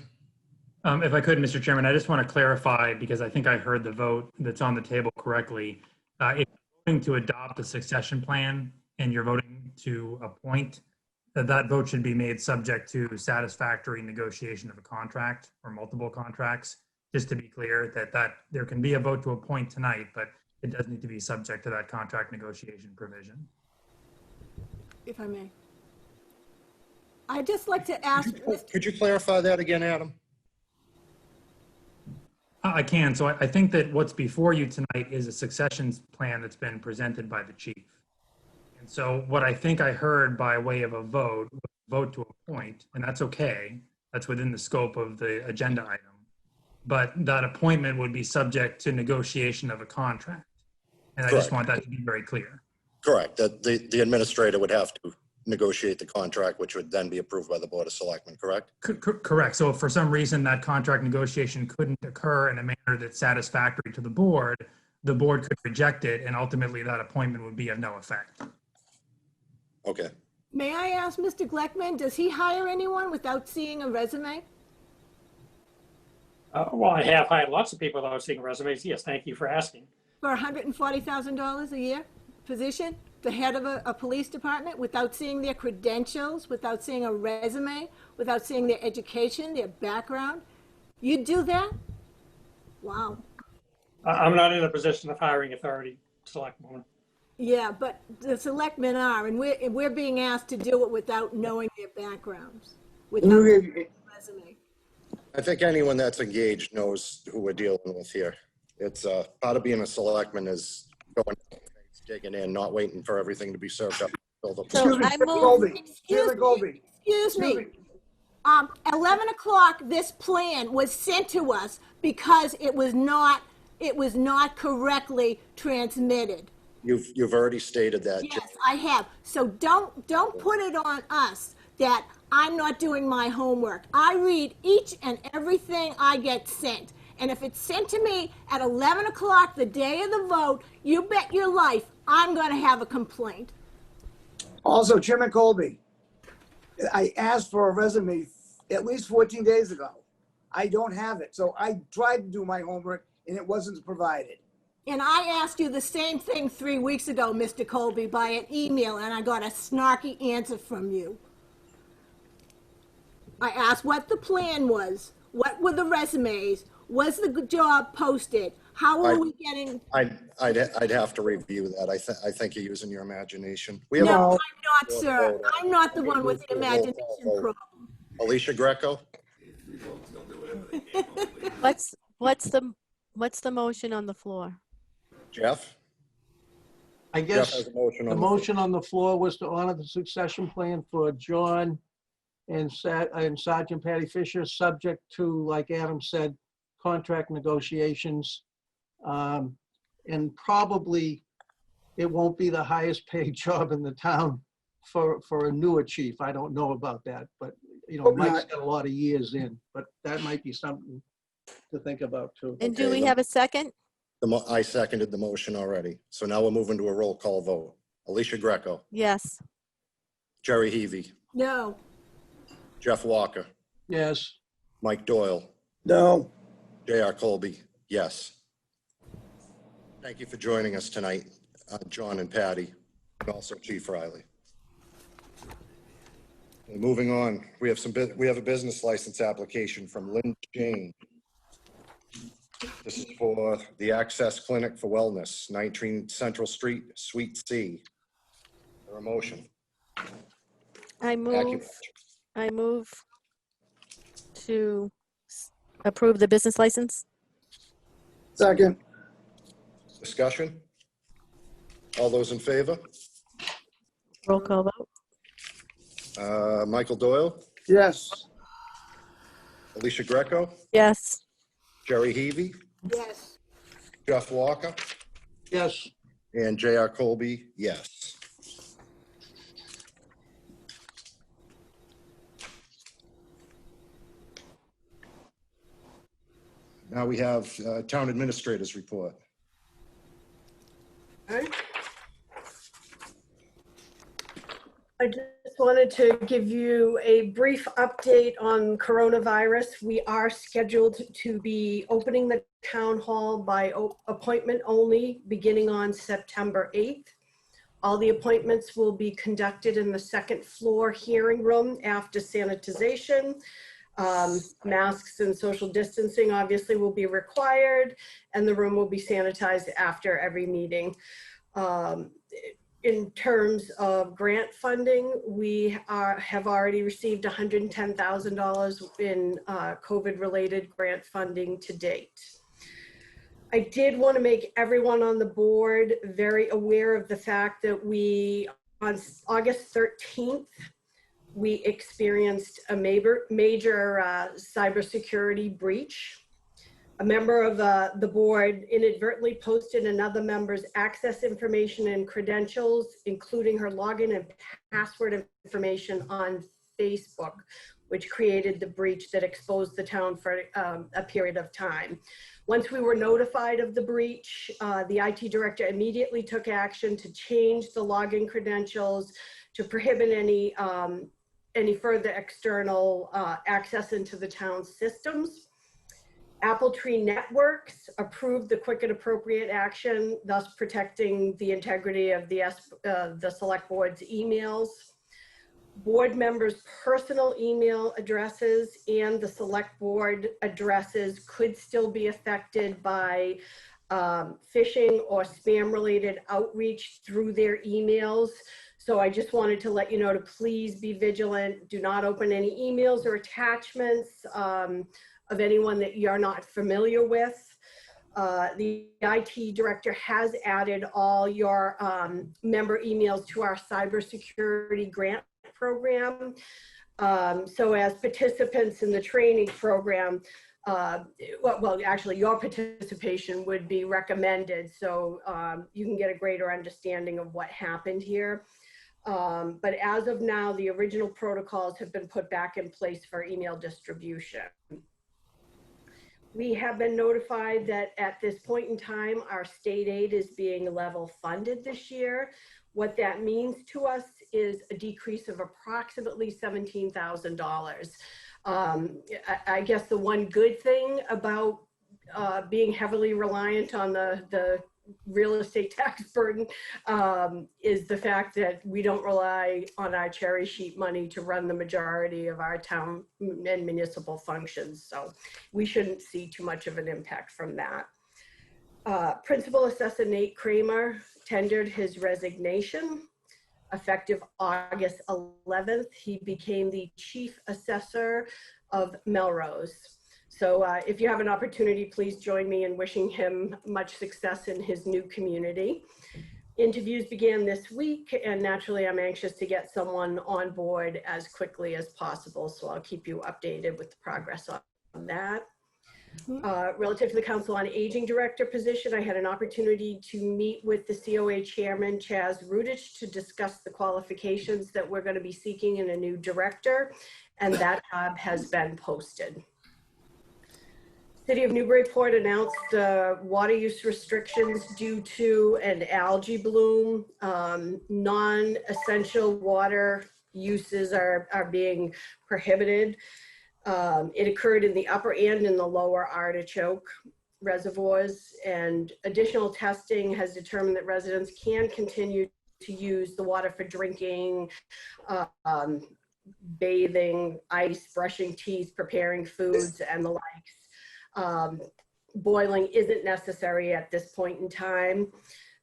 If I could, Mr. Chairman, I just want to clarify because I think I heard the vote that's on the table correctly. If you're voting to adopt the succession plan and you're voting to appoint, that vote should be made subject to satisfactory negotiation of a contract or multiple contracts. Just to be clear that there can be a vote to appoint tonight, but it does need to be subject to that contract negotiation provision. If I may. I'd just like to ask, Could you clarify that again, Adam? I can. So I think that what's before you tonight is a succession plan that's been presented by the chief. And so what I think I heard by way of a vote to appoint, and that's okay. That's within the scope of the agenda item. But that appointment would be subject to negotiation of a contract. And I just Correct. want that to be very clear. Correct. That the administrator would have to negotiate the contract, which would then be approved by the Board of Selectmen, correct? Correct. So if for some reason that contract negotiation couldn't occur in a manner that's satisfactory to the board could reject it, and ultimately that appointment would be of no effect. Okay. May I ask Mr. Gleckman, does he hire anyone without seeing a resume? Well, I have hired lots of people without seeing resumes. Yes, thank you for asking. For $140,000 a year position, the head of a police department, without seeing their credentials, without seeing a resume, without seeing their education, their background? You'd do that? Wow. I'm not in a position of hiring authority, Selectwoman. Yeah, but the selectmen are, and we're being asked to do it without knowing their backgrounds, without You a gave- resume. I think anyone that's engaged knows who we're dealing with here. It's part of being a selectman is going, digging in, not waiting for everything to be served up. So Excuse me, I Chairman move, Colby. Chairman Colby. Excuse me. 11 o'clock, this plan was sent to us because it was not correctly transmitted. You've already stated that. Yes, I have. So don't put it on us that I'm not doing my homework. I read each and everything I get sent. And if it's sent to me at 11 o'clock the day of the vote, you bet your life I'm going to have a complaint. Also, Chairman Colby, I asked for a resume at least 14 days ago. I don't have it. So I tried to do my homework and it wasn't provided. And I asked you the same thing 3 weeks ago, Mr. Colby, by an email, and I got a snarky answer from you. I asked what the plan was. What were the resumes? Was the job posted? How are we getting? I'd have to review that. I think you're using your imagination. We have No, No. I'm not, sir. I'm not the one with the imagination problem. Alicia Greco. what's the motion on the floor? Jeff? I Jeff guess has a motion the on the floor. motion on the floor was to honor the succession plan for John and Sergeant Patty Fisher, subject to, like Adam said, contract negotiations. And probably it won't be the highest paid job in the town for a newer chief. I don't know about that, but Hope Mike's not. got a lot of years in, but that might be something to think about too. And do Okay, we then- have a second? I seconded the motion already. So now we're moving to a roll call vote. Alicia Greco, Yes. Jerry Heavy, No. Jeff Walker, Yes, Mike Doyle, No. J.R. Colby, yes. Thank you for joining us tonight, John and Patty, and also Chief Riley. Okay, moving on, we have a business license application from Lynn Jane. This is for the Access Clinic for Wellness, 19 Central Street, Suite C. Or a motion. I move to approve the business license. Second. Discussion? All those in favor? Roll call vote. Michael Doyle, Yes. Alicia Greco, Yes. Jerry Heavy, Yes. Jeff Walker, yes. and J.R. Colby, yes. Now we have Town Administrator's Report. I just wanted to give you a brief update on coronavirus. We are scheduled to be opening the town hall by appointment only beginning on September 8th. All the appointments will be conducted in the second floor hearing room after sanitization. Masks and social distancing obviously will be required, and the room will be sanitized after every meeting. In terms of grant funding, we have already received $110,000 in COVID-related grant funding to date. I did want to make everyone on the board very aware of the fact that on August 13th, we experienced a major cybersecurity breach. A member of the board inadvertently posted another member's access information and credentials, including her login and password information on Facebook, which created the breach that exposed the town for a period of time. Once we were notified of the breach, the IT director immediately took action to change the login credentials to prohibit any further external access into the town's systems. Apple Tree Networks approved the quick and appropriate action, thus protecting the integrity of the select board's emails. Board members' personal email addresses and the select board addresses could still be affected by phishing or spam related outreach through their emails. So I just wanted to let you know to please be vigilant. Do not open any emails or attachments of anyone that you're not familiar with. The IT director has added all your member emails to our cybersecurity grant program. So as participants in the training program, well, actually your participation would be recommended so you can get a greater understanding of what happened here. But as of now, the original protocols have been put back in place for email distribution. We have been notified that at this point in time, our state aid is being level funded this year. What that means to us is a decrease of approximately $17,000. I guess the one good thing about being heavily reliant on the real estate tax burden is the fact that we don't rely on our cherry sheet money to run the majority of our town and municipal functions. So we shouldn't see too much of an impact from that. Principal Assessor Nate Kramer tendered his resignation. Effective August 11th, he became the Chief Assessor of Melrose. So if you have an opportunity, please join me in wishing him much success in his new community. Interviews began this week, and naturally I'm anxious to get someone on board as quickly as possible. So I'll keep you updated with the progress on that. Relative to the Council on Aging Director position, I had an opportunity to meet with the COA Chairman, Chaz Rudich, to discuss the qualifications that we're going to be seeking in a new director, and that job has been posted. City of Newburyport announced water use restrictions due to an algae bloom. Non-essential water uses are being prohibited. It occurred in the upper and in the lower Artichoke reservoirs, and additional testing has determined that residents can continue to use the water for drinking, bathing, ice, brushing teeth, preparing foods, and the likes. Boiling isn't necessary at this point in time.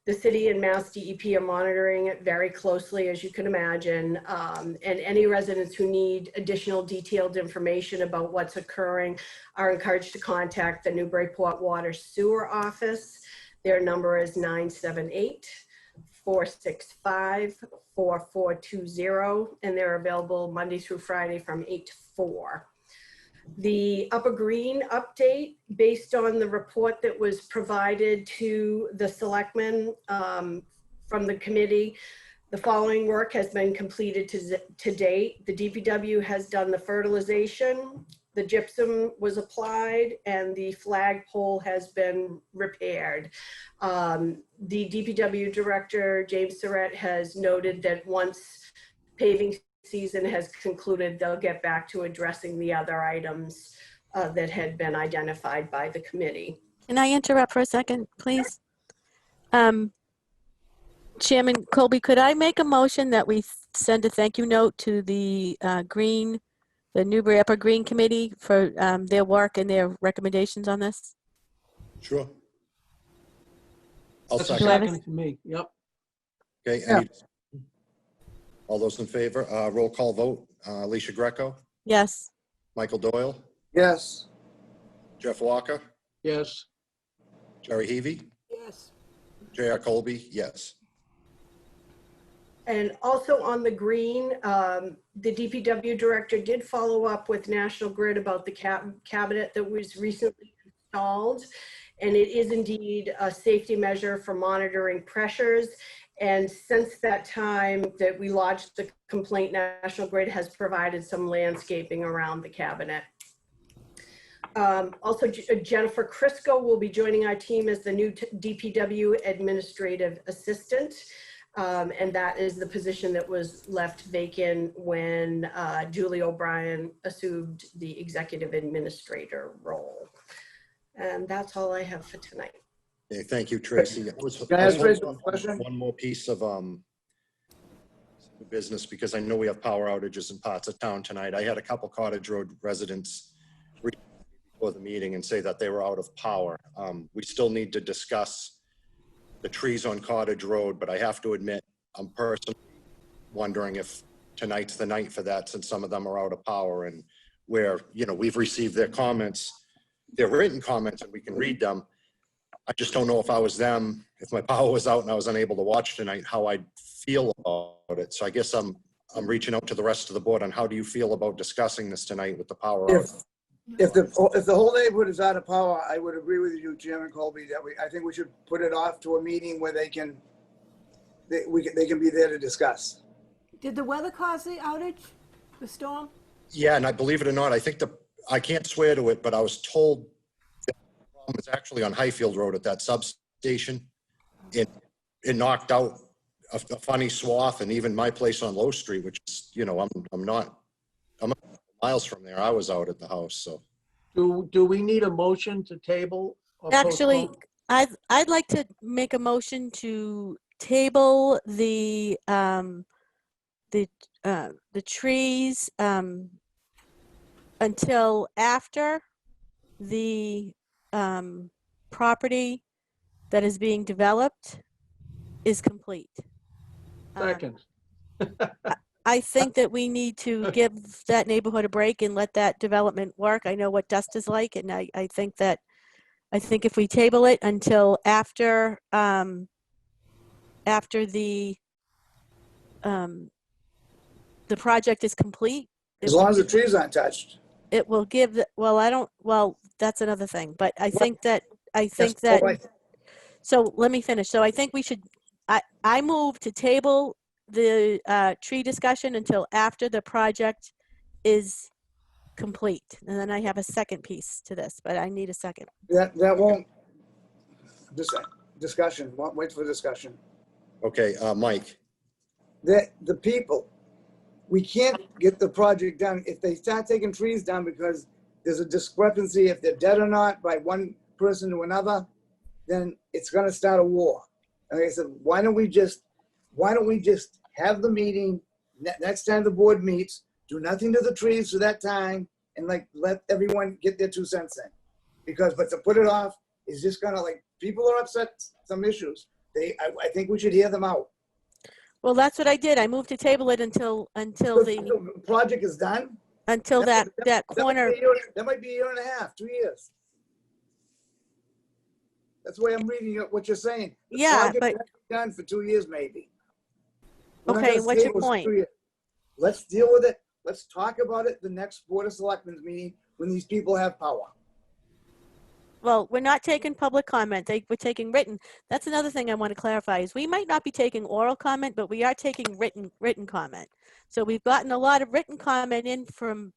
The city and Mass DEP are monitoring it very closely, as you can imagine, and any residents who need additional detailed information about what's occurring are encouraged to contact the Newburyport Water Sewer Office. Their number is 978-465-4420, and they're available Monday through Friday from 8 to 4. The Upper Green update, based on the report that was provided to the selectmen from the committee, the following work has been completed to date. The DPW has done the fertilization, the gypsum was applied, and the flagpole has been repaired. The DPW director, James Surratt, has noted that once paving season has concluded, they'll get back to addressing the other items that had been identified by the committee. Can I interrupt for a second, please? Chairman Colby, could I make a motion that we send a thank you note to the the Newbury Upper Green Committee for their work and their recommendations on this? Sure. I'll That's a second. second to me. Yep. Okay, all those in favor, roll call vote. Alicia Greco, Yes. Michael Doyle, Yes. Jeff Walker, Yes. Jerry Heavy, Yes. J.R. Colby, yes. And also on the green, the DPW director did follow up with National Grid about the cabinet that was recently installed. And it is indeed a safety measure for monitoring pressures. And since that time that we lodged the complaint, National Grid has provided some landscaping around the cabinet. Also, Jennifer Crisco will be joining our team as the new DPW administrative assistant. And that is the position that was left vacant when Julie O'Brien assumed the executive administrator role. And that's all I have for tonight. Okay, thank you, Tracy. Can I ask Tracy a question? One more piece of business, because I know we have power outages in parts of town tonight. I had a couple Cottage Road residents reach out before the meeting and say that they were out of power. We still need to discuss the trees on Cottage Road, but I have to admit, I'm personally wondering if tonight's the night for that, since some of them are out of power, and where, you know, we've received their comments, their written comments, and we can read them. I just don't know if I was them, if my power was out and I was unable to watch tonight, how I'd feel about it. So I guess I'm reaching out to the rest of the board on how do you feel about discussing this tonight with the power out? If the whole neighborhood is out of power, I would agree with you, Chairman Colby, that I think we should put it off to a meeting where they can be there to discuss. Did the weather cause the outage, the storm? Yeah, and I believe it or not, I think I can't swear to it, but I was told that the problem is actually on Highfield Road at that substation. It knocked out a funny swath, and even my place on Low Street, which is, you know, I'm miles from there. I was out at the house, so. Do we need a motion to table? or Actually, postpone? I'd like to make a motion to table the trees until after the property that is being developed is complete. Second. I think that we need to give that neighborhood a break and let that development work. I know what dust is like, and I think if we table it until after the project is complete. As long as the trees aren't touched. It will give, that's another thing, but I think that, Right. so let me finish. So I think we should, I move to table the tree discussion until after the project is complete. And then I have a second piece to this, but I need a second. That won't, discussion, wait for discussion. Okay, Mike. The people, we can't get the project done if they start taking trees down because there's a discrepancy if they're dead or not by one person to another, then it's gonna start a war. And like I said, why don't we just have the meeting, next time the board meets, do nothing to the trees for that time, and let everyone get their 2 cents in. But to put it off is just gonna, people are upset, some issues. I think we should hear them out. Well, that's what I did. I moved to table it until the project is done. Until that corner. That might be a year and a half, 2 years. That's the way I'm reading what you're saying. The Yeah, project but has to be done for 2 years, maybe. We're not okay, gonna what's your table it for point? 2 years. Let's deal with it. Let's talk about it the next Board of Selectmen's meeting when these people have power. Well, we're not taking public comment. We're taking written. That's another thing I want to clarify is we might not be taking oral comment, but we are taking written comment. So we've gotten a lot of written comment in from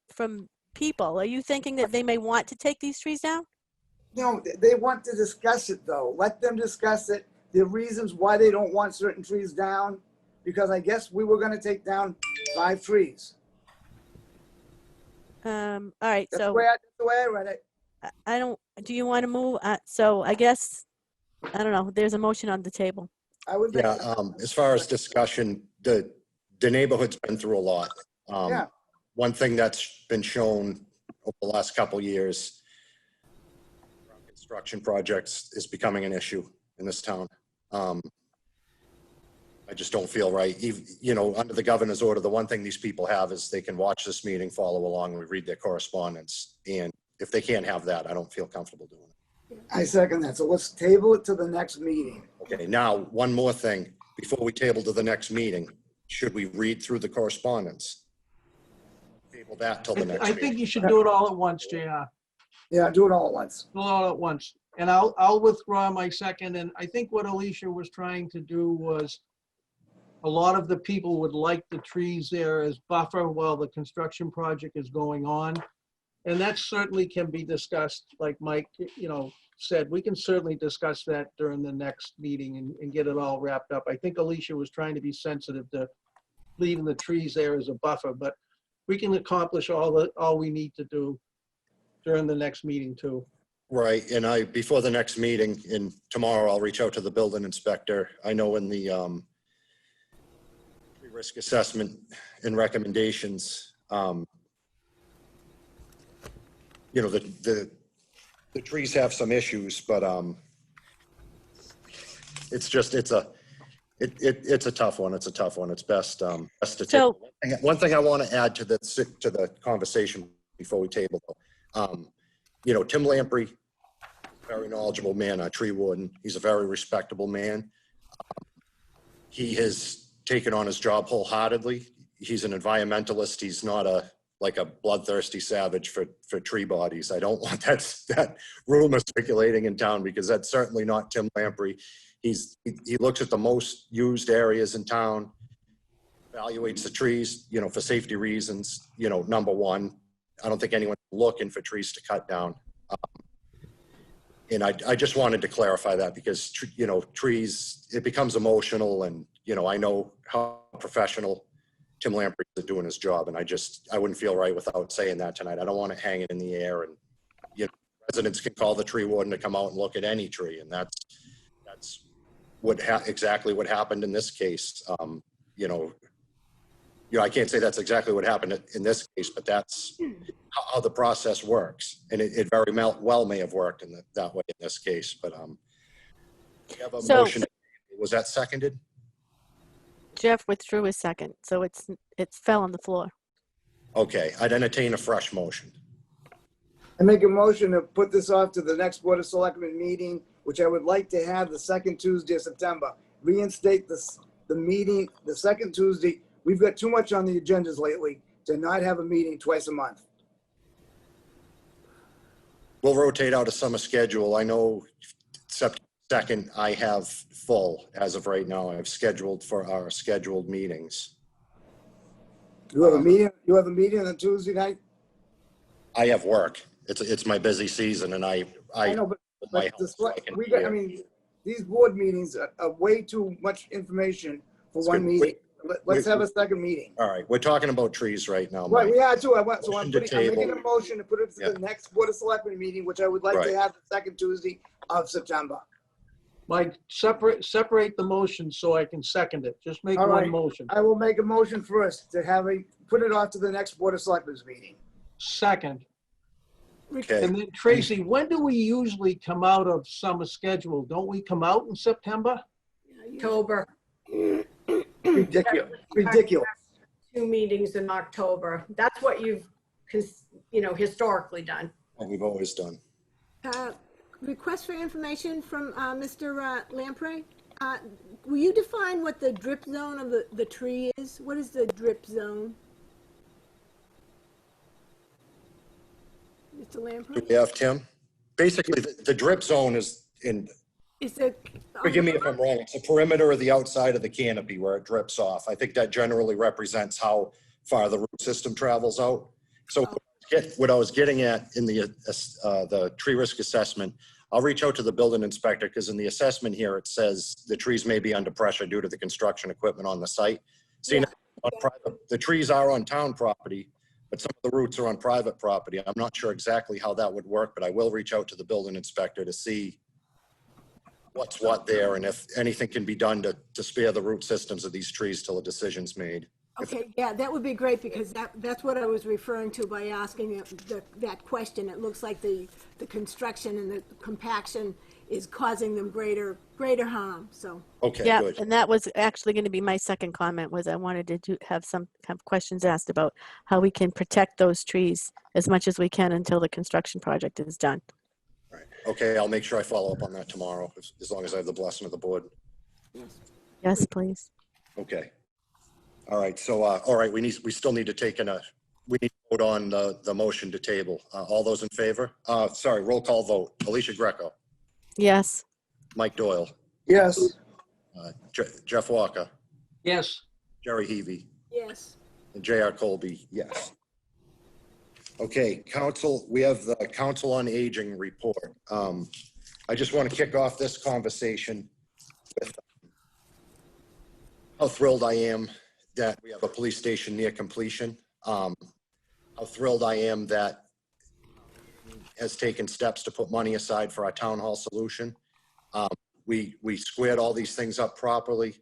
people. Are you thinking that they may want to take these trees down? No, they want to discuss it though. Let them discuss it. The reasons why they don't want certain trees down, because I guess we were gonna take down 5 trees. All right, That's so the way I read it. I don't, do you want to move? So I guess, I don't know, there's a motion on the table. I would. Yeah, as far as discussion, the neighborhood's been through a lot. Yeah. One thing that's been shown over the last couple of years, construction projects is becoming an issue in this town. I just don't feel right. You know, under the governor's order, the one thing these people have is they can watch this meeting, follow along, and read their correspondence. And if they can't have that, I don't feel comfortable doing it. I second that. So let's table it to the next meeting. Okay, now, one more thing. Before we table to the next meeting, should we read through the correspondence? Table that till the next I meeting. think you should do it all at once, JR. Yeah, do it all at once. Do it all at once. And I'll withdraw my second. And I think what Alicia was trying to do was a lot of the people would like the trees there as buffer while the construction project is going on. And that certainly can be discussed, like Mike, you know, said, we can certainly discuss that during the next meeting and get it all wrapped up. I think Alicia was trying to be sensitive to leaving the trees there as a buffer, but we can accomplish all we need to do during the next meeting too. Right, and before the next meeting, and tomorrow I'll reach out to the building inspector. I know in the risk assessment and recommendations, you know, the trees have some issues, but it's just, it's a tough one. It's a tough one. It's best to take. So- One thing I want to add to the conversation before we table, you know, Tim Lamprey, very knowledgeable man, a tree warden. He's a very respectable man. He has taken on his job wholeheartedly. He's an environmentalist. He's not like a bloodthirsty savage for tree bodies. I don't want that rumor circulating in town, because that's certainly not Tim Lamprey. He looks at the most used areas in town, evaluates the trees, you know, for safety reasons. You know, number one, I don't think anyone's looking for trees to cut down. And I just wanted to clarify that, because, you know, trees, it becomes emotional, and, you know, I know how professional Tim Lamprey is doing his job, and I wouldn't feel right without saying that tonight. I don't want to hang it in the air, and, you know, residents can call the tree warden to come out and look at any tree, and that's exactly what happened in this case. You know, I can't say that's exactly what happened in this case, but that's how the process works. And it very well may have worked that way in this case, but we have a motion. Was that seconded? Jeff withdrew his second, so it fell on the floor. Okay, I'd entertain a fresh motion. I make a motion to put this off to the next Board of Selectmen meeting, which I would like to have the second Tuesday of September. Reinstate the meeting the second Tuesday. We've got too much on the agendas lately to not have a meeting twice a month. We'll rotate out a summer schedule. I know September 2nd, I have full as of right now. I've scheduled for our scheduled meetings. You have a meeting? You have a meeting on Tuesday night? I have work. It's my busy season, and I know, but I mean, these board meetings are way too much information for one meeting. Let's have a second meeting. All right, we're talking about trees right now, Right, Mike. we had to. I'm Motion to making table. a motion to put it to the next Board of Selectmen meeting, which I would like to Right. have the second Tuesday of September. Mike, separate the motion so I can second it. Just make All one right. motion. I will make a motion first to put it off to the next Board of Selectmen's meeting. Second. Okay. And then Tracy, when do we usually come out of summer schedule? Don't we come out in September? October, Ridiculous. 2 meetings in October. That's what you've, historically done. What we've always done. Request for information from Mr. Lamprey. Will you define what the drip zone of the tree is? What is the drip zone? Mr. Lamprey? Do we have Tim? Basically, the drip zone is in, Is it? forgive me if I'm wrong, it's the perimeter of the outside of the canopy where it drips off. I think that generally represents how far the root system travels out. So what I was getting at in the tree risk assessment, I'll reach out to the building inspector, because in the assessment here, it says the trees may be under pressure due to the construction equipment on the site. See, the trees are on town property, but some of the roots are on private property. I'm not sure exactly how that would work, but I will reach out to the building inspector to see what's what there, and if anything can be done to spare the root systems of these trees till a decision's made. Okay, yeah, that would be great, because that's what I was referring to by asking that question. It looks like the construction and the compaction is causing them greater harm, so. Okay, Yeah, good. and that was actually going to be my second comment, was I wanted to have questions asked about how we can protect those trees as much as we can until the construction project is done. Right. Okay, I'll make sure I follow up on that tomorrow, as long as I have the blessing of the board. Yes, please. Okay. All right, so, all right, we still need to we need to vote on the motion to table. All those in favor? Sorry, roll call vote. Alicia Greco, Yes. Mike Doyle, Yes. Jeff Walker, Yes. Jerry Heavy, Yes. and J.R. Colby, yes. Okay, council, we have the Council on Aging report. I just want to kick off this conversation with how thrilled I am that we have a police station near completion. How thrilled I am that has taken steps to put money aside for our town hall solution. We squared all these things up properly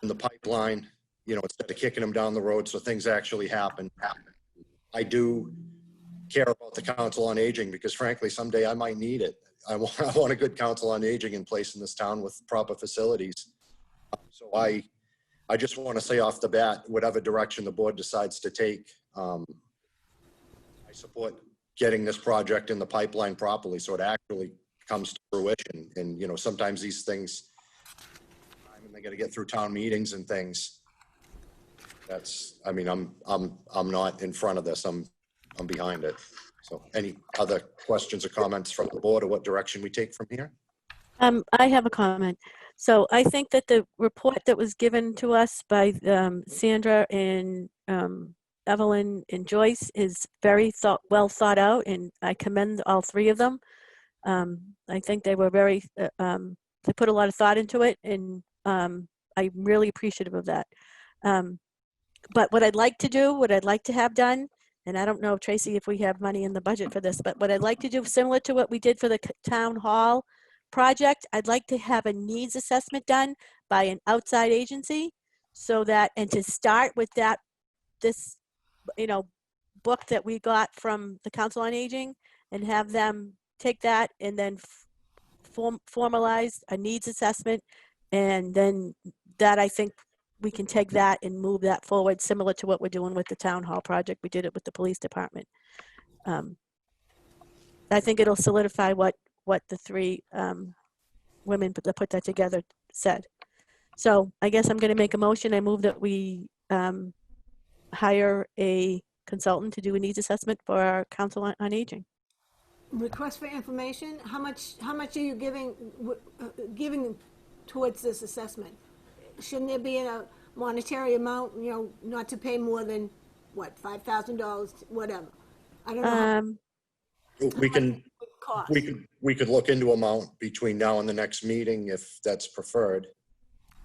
in the pipeline, you know, instead of kicking them down the road, so things actually happen. I do care about the Council on Aging because frankly, someday I might need it. I want a good Council on Aging in place in this town with proper facilities. So I just want to say off the bat, whatever direction the board decides to take, I support getting this project in the pipeline properly so it actually comes to fruition. And, you know, sometimes these things, I mean, they got to get through town meetings and things. That's, I mean, I'm not in front of this. I'm behind it. So any other questions or comments from the board or what direction we take from here? I have a comment. So I think that the report that was given to us by Sandra and Evelyn and Joyce is very well thought out, and I commend all three of them. I think they were very, they put a lot of thought into it, and I'm really appreciative of that. But what I'd like to do, what I'd like to have done, and I don't know, Tracy, if we have money in the budget for this, but what I'd like to do, similar to what we did for the town hall project, I'd like to have a needs assessment done by an outside agency, so that, and to start with that, this, you know, book that we got from the Council on Aging, and have them take that and then formalize a needs assessment, and then that, I think we can take that and move that forward, similar to what we're doing with the town hall project. We did it with the police department. I think it'll solidify what the three women that put that together said. So I guess I'm going to make a motion. I move that we hire a consultant to do a needs assessment for our Council on Aging. Request for information, how much are you giving towards this assessment? Shouldn't there be a monetary amount, you know, not to pay more than, what, $5,000, whatever? I don't know. We could look into amount between now and the next meeting if that's preferred.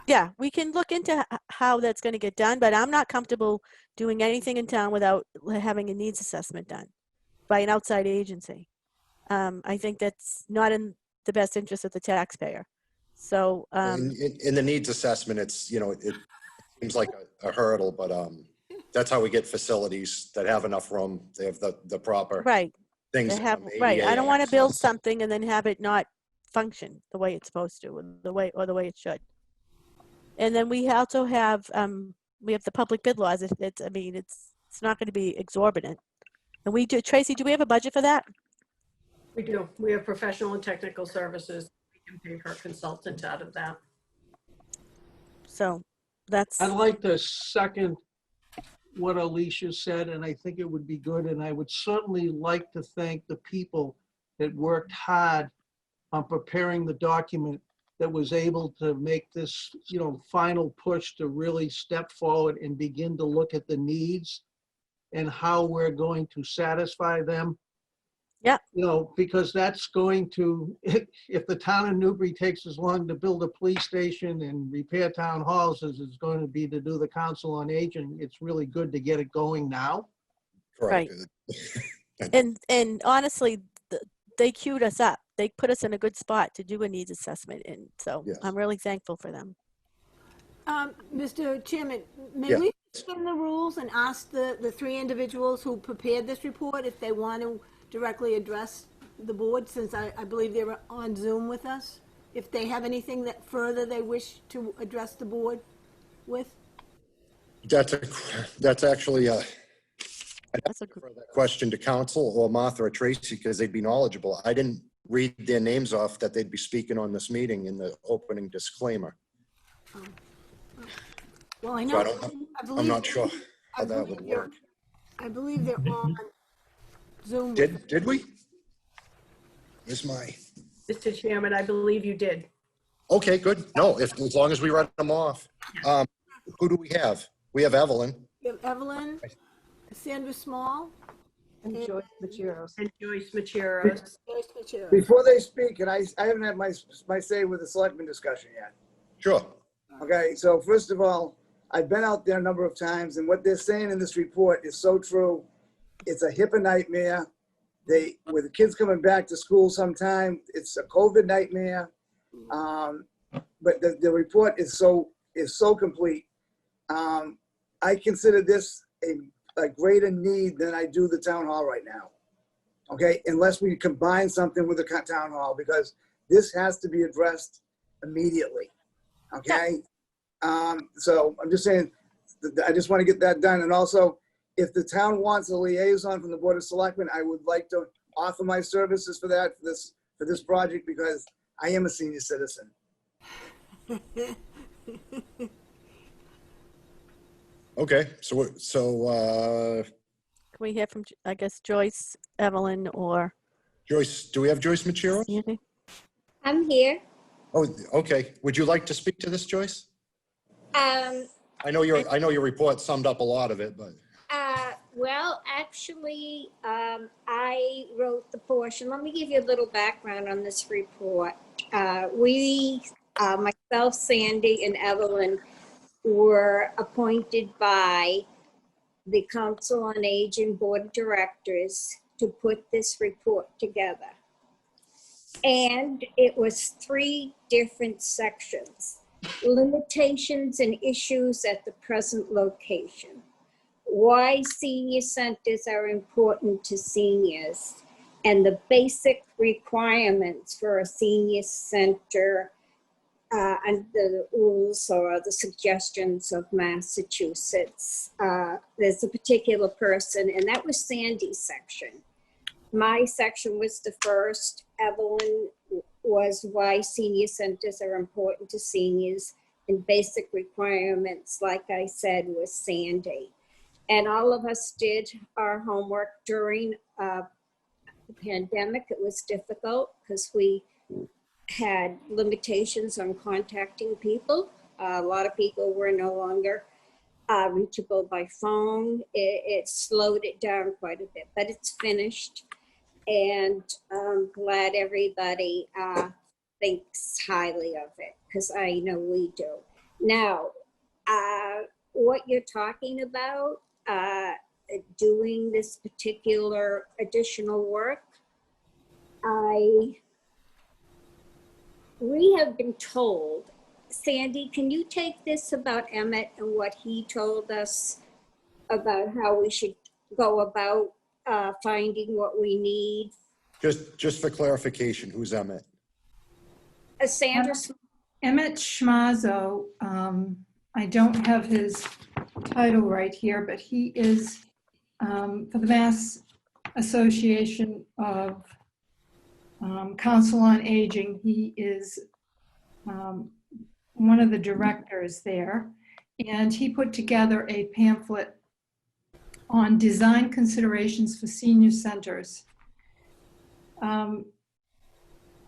Yeah, we can look into how that's going to get done, but I'm not comfortable doing anything in town without having a needs assessment done by an outside agency. I think that's not in the best interest of the taxpayer. So in the needs assessment, it's, you know, it seems like a hurdle, but that's how we get facilities that have enough room. They have the proper right things. Right. I don't want to build access. something and then have it not function the way it's supposed to, or the way it should. And then we also have we have the public bid laws. I mean, it's not going to be exorbitant. And we do. Tracy, do we have a budget for that? We do. We have professional and technical services. We can pay for a consultant out of that. So that's. I'd like to second what Alicia said, and I think it would be good. And I would certainly like to thank the people that worked hard on preparing the document that was able to make this, you know, final push to really step forward and begin to look at the needs and how we're going to satisfy them. Yeah. You know, because that's going to, if the town of Newbury takes as long to build a police station and repair town halls as it's going to be to do the Council on Aging, it's really good to get it going now. Correct. Right. And honestly, they queued us up. They put us in a good spot to do a needs assessment. And so yes. I'm really thankful for them. Mr. Chairman, may we suspend the rules and ask the three individuals who prepared this report if they want to directly address the board, since I believe they're on Zoom with us, if they have anything that further they wish to address the board with? That's actually that's a good question to council or Martha or Tracy, because they'd be knowledgeable. I didn't read their names off that they'd be speaking on this meeting in the opening disclaimer. Well, I know. So I'm not sure how that would work. I believe they're on Zoom. Did we? Where's my? Mr. Chairman, I believe you did. Okay, good. No, as long as we read them off. Who do we have? We have Evelyn. We have Evelyn, Sandra Small, And Joyce Macheros. and Joyce Macheros. Joyce Macheros. Before they speak, and I haven't had my say with the selectmen discussion yet. Sure. Okay, so first of all, I've been out there a number of times, and what they're saying in this report is so true. It's a HIPAA nightmare. With the kids coming back to school sometime, it's a COVID nightmare. But the report is so complete. I consider this a greater need than I do the town hall right now. Okay, unless we combine something with the town hall, because this has to be addressed immediately. Okay, so I'm just saying, I just want to get that done. And also, if the town wants a liaison from the Board of Selectmen, I would like to offer my services for that, for this project, because I am a senior citizen. Okay, so Can we hear from, I guess, Joyce, Evelyn, or Joyce, do we have Joyce Machiro? Sandy? I'm here. Oh, okay. Would you like to speak to this, Joyce? I know your report summed up a lot of it, but. Well, actually, I wrote the portion. Let me give you a little background on this report. Myself, Sandy, and Evelyn were appointed by the Council on Aging Board of Directors to put this report together. And it was 3 different sections: limitations and issues at the present location, why senior centers are important to seniors, and the basic requirements for a senior center and the rules or the suggestions of Massachusetts. There's a particular person, and that was Sandy's section. My section was the first. Evelyn was why senior centers are important to seniors, and basic requirements, like I said, was Sandy. And all of us did our homework during the pandemic. It was difficult because we had limitations on contacting people. A lot of people were no longer reachable by phone. It slowed it down quite a bit, but it's finished. And I'm glad everybody thinks highly of it, because I know we do. Now, what you're talking about, doing this particular additional work, we have been told, Sandy, can you take this about Emmett and what he told us about how we should go about finding what we need? Just for clarification, who's Emmett? Sandra. Emmett Schmazzo, I don't have his title right here, but he is for the Mass Association of Council on Aging. He is one of the directors there, and he put together a pamphlet on design considerations for senior centers.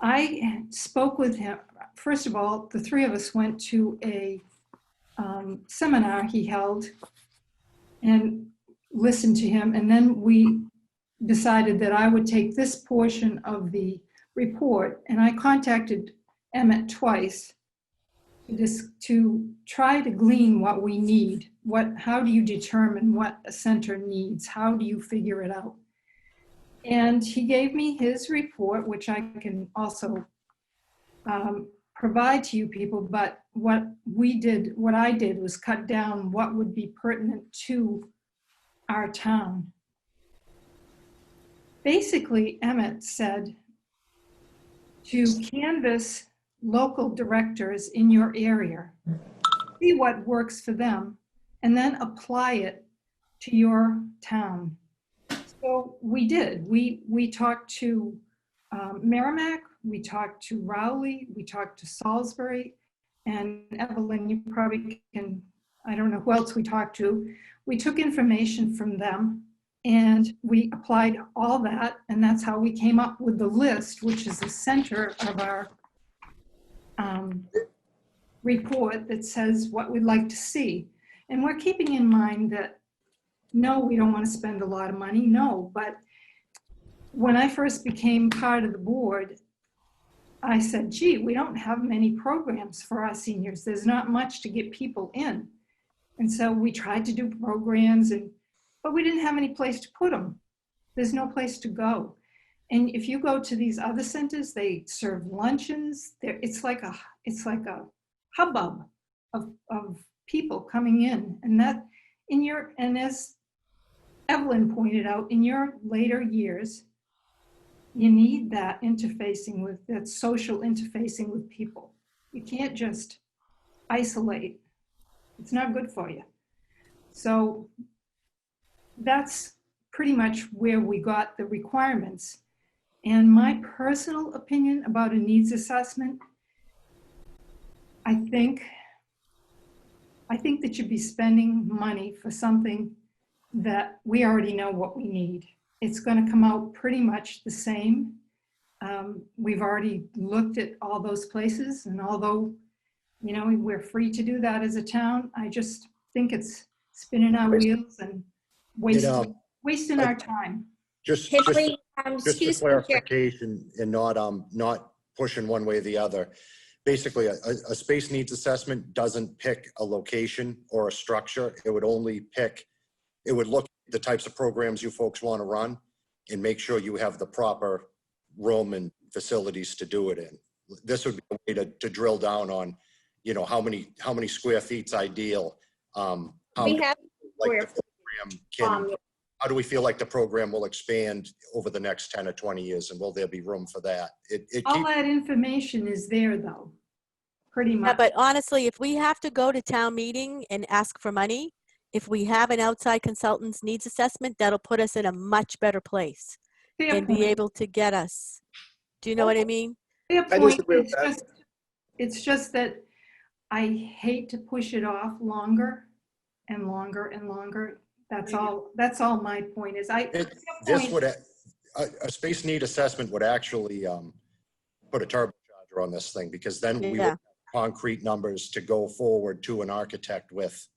I spoke with him. First of all, the 3 of us went to a seminar he held and listened to him, and then we decided that I would take this portion of the report, and I contacted Emmett twice to try to glean what we need. How do you determine what a center needs? How do you figure it out? And he gave me his report, which I can also provide to you people, but what I did was cut down what would be pertinent to our town. Basically, Emmett said to canvass local directors in your area, see what works for them, and then apply it to your town. So we did. We talked to Merrimack, we talked to Rowley, we talked to Salisbury, and Evelyn, you probably can, I don't know who else we talked to. We took information from them and we applied all that, and that's how we came up with the list, which is the center of our report that says what we'd like to see. And we're keeping in mind that no, we don't want to spend a lot of money, no. But when I first became part of the board, I said, gee, we don't have many programs for our seniors. There's not much to get people in. And so we tried to do programs, but we didn't have any place to put them. There's no place to go. And if you go to these other centers, they serve luncheons. It's like a hubbub of people coming in. And as Evelyn pointed out, in your later years, you need that that social interfacing with people. You can't just isolate. It's not good for you. So that's pretty much where we got the requirements. And my personal opinion about a needs assessment, I think that you'd be spending money for something that we already know what we need. It's going to come out pretty much the same. We've already looked at all those places, and although, we're free to do that as a town, I just think it's spinning our wheels and wasting our time. Just Henry, for excuse me, Chair. clarification and not pushing one way or the other. Basically, a space needs assessment doesn't pick a location or a structure. It would look at the types of programs you folks want to run and make sure you have the proper room and facilities to do it in. This would be a way to drill down on, how many square feet's ideal. How do we feel like the program will expand over the next 10 or 20 years, and will there be room for that? All that information is there, though, pretty much. Yeah, but honestly, if we have to go to town meeting and ask for money, if we have an outside consultant's needs assessment, that'll put us in a much better place and be able to get us. Do you know what I mean? Fair I point. disagree with that. It's just that I hate to push it off longer and longer and longer. That's all my point is. A space need assessment would actually put a turbocharger on this thing, because then we would have concrete numbers to go forward to an architect with.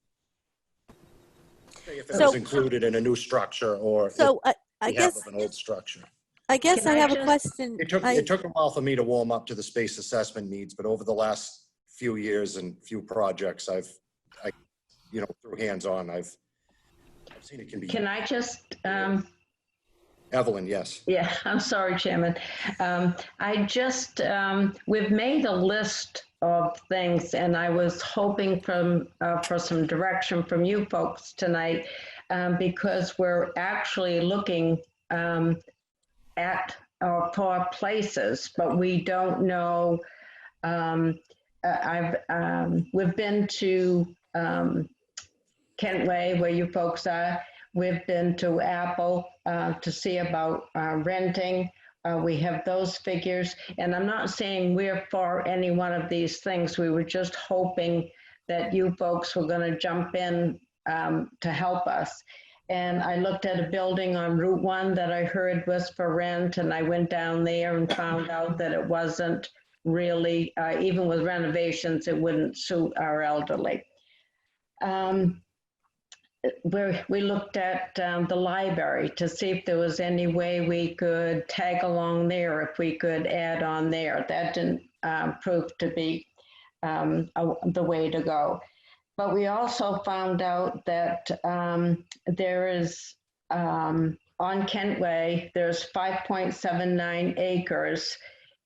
If it was included in a new structure or I guess an old structure. I have a question. It took a while for me to warm up to the space assessment needs, but over the last few years and few projects, through hands-on, I've seen it can be. Can I just? Evelyn, yes. Yeah, I'm sorry, Chairman. We've made a list of things, and I was hoping for some direction from you folks tonight, because we're actually looking at for places, but we don't know. We've been to Kentway, where you folks are. We've been to Apple to see about renting. We have those figures, and I'm not saying we're for any one of these things. We were just hoping that you folks were going to jump in to help us. And I looked at a building on Route 1 that I heard was for rent, and I went down there and found out that it wasn't really, even with renovations, it wouldn't suit our elderly. We looked at the library to see if there was any way we could tag along there, if we could add on there. That didn't prove to be the way to go. But we also found out that there is, on Kentway, there's 5.79 acres,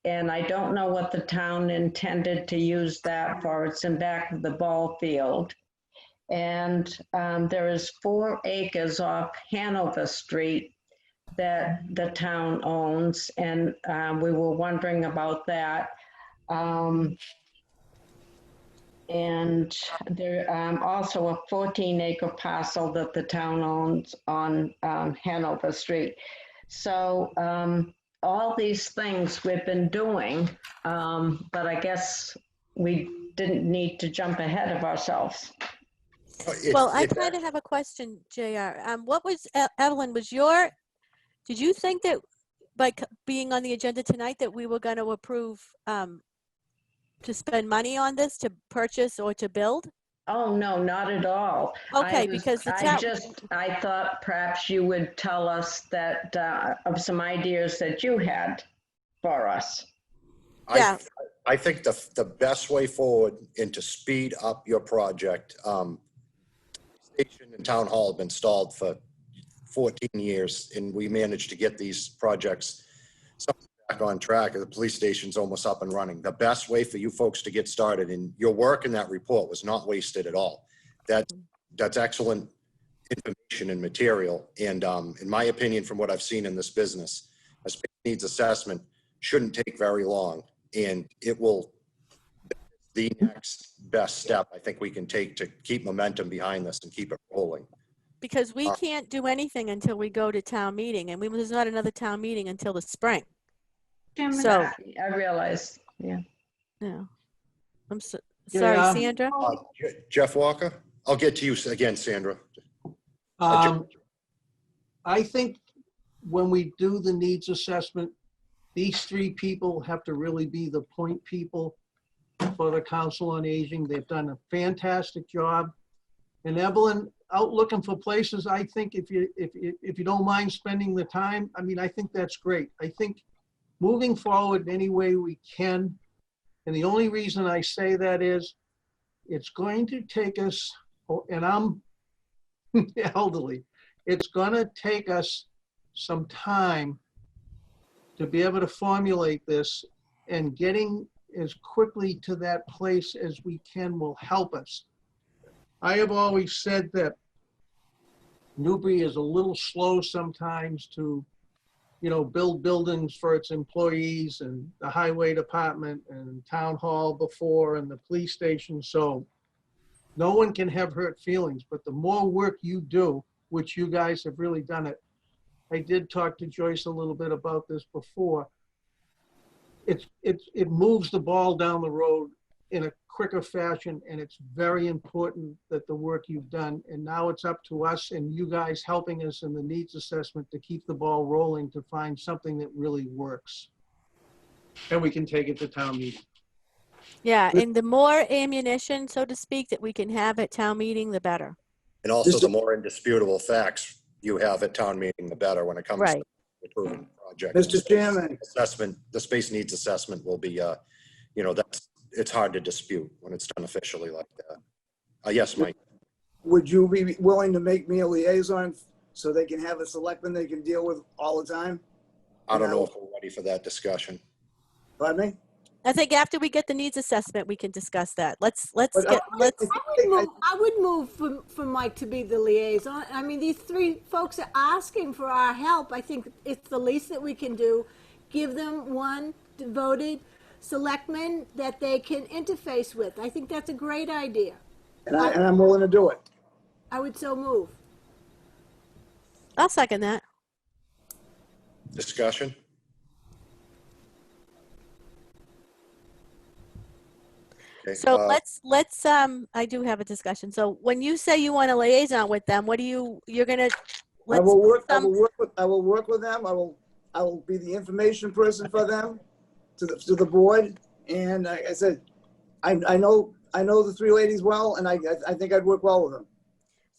and I don't know what the town intended to use that for. It's in back of the ball field. And there is 4 acres off Hanover Street that the town owns, and we were wondering about that. And there also a 14-acre parcel that the town owns on Hanover Street. So all these things we've been doing, but I guess we didn't need to jump ahead of ourselves. Well, I kind of have a question, JR. What was, Evelyn, did you think that by being on the agenda tonight that we were going to approve to spend money on this, to purchase or to build? Oh, no, not at all. Okay, because the town, I thought perhaps you would tell us that, of some ideas that you had for us. Yeah. I think the best way forward and to speed up your project, station and town hall have been stalled for 14 years, and we managed to get these projects back on track. The police station's almost up and running. The best way for you folks to get started, and your work in that report was not wasted at all. That's excellent information and material. And in my opinion, from what I've seen in this business, a space needs assessment shouldn't take very long, and it will the next best step I think we can take to keep momentum behind this and keep it rolling. because we can't do anything until we go to town meeting, and there's not another town meeting until the spring. So I realize, yeah. yeah, I'm sorry, Yeah. Sandra. Jeff Walker, I'll get to you again, Sandra. I think when we do the needs assessment, these three people have to really be the point people for the Council on Aging. They've done a fantastic job. And Evelyn, out looking for places, I think if you don't mind spending the time, I mean, I think that's great. I think moving forward any way we can, and the only reason I say that is it's going to take us, and I'm elderly, it's going to take us some time to be able to formulate this, and getting as quickly to that place as we can will help us. I have always said that Newbury is a little slow sometimes to, build buildings for its employees, and the highway department and town hall before and the police station. So no one can have hurt feelings, but the more work you do, which you guys have really done it. I did talk to Joyce a little bit about this before. It moves the ball down the road in a quicker fashion, and it's very important that the work you've done, and now it's up to us and you guys helping us in the needs assessment to keep the ball rolling to find something that really works. And we can take it to town meeting. Yeah, and the more ammunition, so to speak, that we can have at town meeting, the better. And also the more indisputable facts you have at town meeting, the better when it comes to approving the project. Mr. Chairman. The space needs assessment will be, it's hard to dispute when it's done officially like that. Yes, Mike. Would you be willing to make me a liaison so they can have a selectman they can deal with all the time? I don't know if we're ready for that discussion. Pardon me? I think after we get the needs assessment, we can discuss that. I would move for Mike to be the liaison. I mean, these three folks are asking for our help. I think it's the least that we can do. Give them one devoted selectman that they can interface with. I think that's a great idea. And I'm willing to do it. I would so move. I'll second that. Discussion? Okay, So let's I do have a discussion. So when you say you want a liaison with them, what do you're gonna? I will work with them. I will be the information person for them to the board. And like I said, I know the three ladies well, and I think I'd work well with them.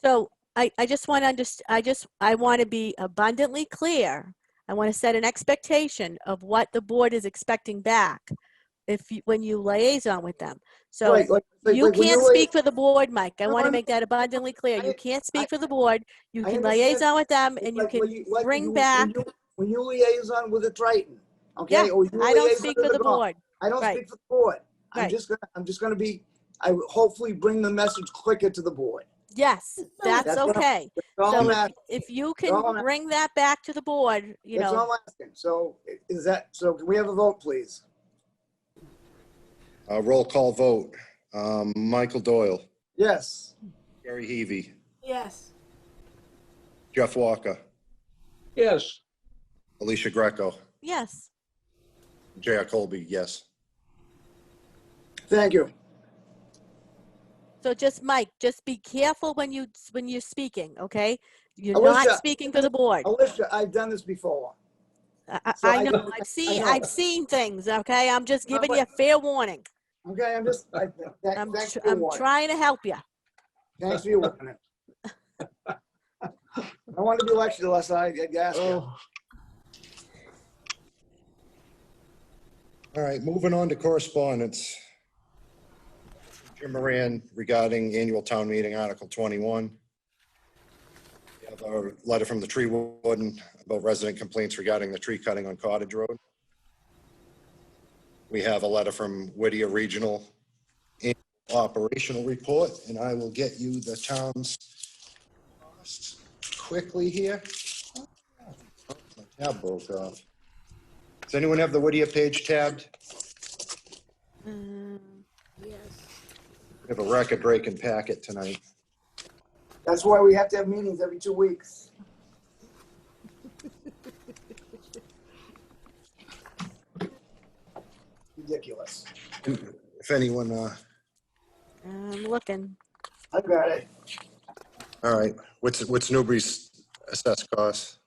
So I just want to understand. I want to be abundantly clear. I want to set an expectation of what the board is expecting back when you liaison with them. So you can't speak for the board, Mike. I want to make that abundantly clear. You can't speak for the board. You can liaison with them, and you can bring back. When you liaison with a Triton, okay? Yeah, Or you I don't liaison speak with for a the Gulf. board. I don't Right. speak for the board. Right. I'm just gonna be. I will hopefully bring the message quicker to the board. Yes, that's That's what okay. all So I'm asking. if you all can I'm bring that back to the board, That's all I'm asking. So can we have a vote, please? Roll call vote. Michael Doyle, Yes. Gary Heavy, Yes. Jeff Walker, Yes. Alicia Greco, yes. J.R. Colby, yes. Thank you. So just Mike, just be careful when you're speaking, okay? You're Alicia, not speaking for the board. Alicia, I've done this before. I know. I've seen things, okay? I'm just giving you a fair warning. Okay, I'm just. I'm trying to help you. Thanks for your work on it. I wanted to be elected unless I asked you. All right, moving on to correspondence. Jim Moran regarding annual town meeting, Article 21. We have a letter from the tree warden about resident complaints regarding the tree cutting on Cottage Road. We have a letter from Whittier Regional Annual Operational Report, and I will get you the town's costs quickly here. Oh, my tab broke off. Does anyone have the Whittier page tabbed? Yes. We have a record-breaking packet tonight. That's why we have to have meetings every 2 weeks. Ridiculous. If anyone, I'm looking. I got it. all right, what's Newbury's assessed cost?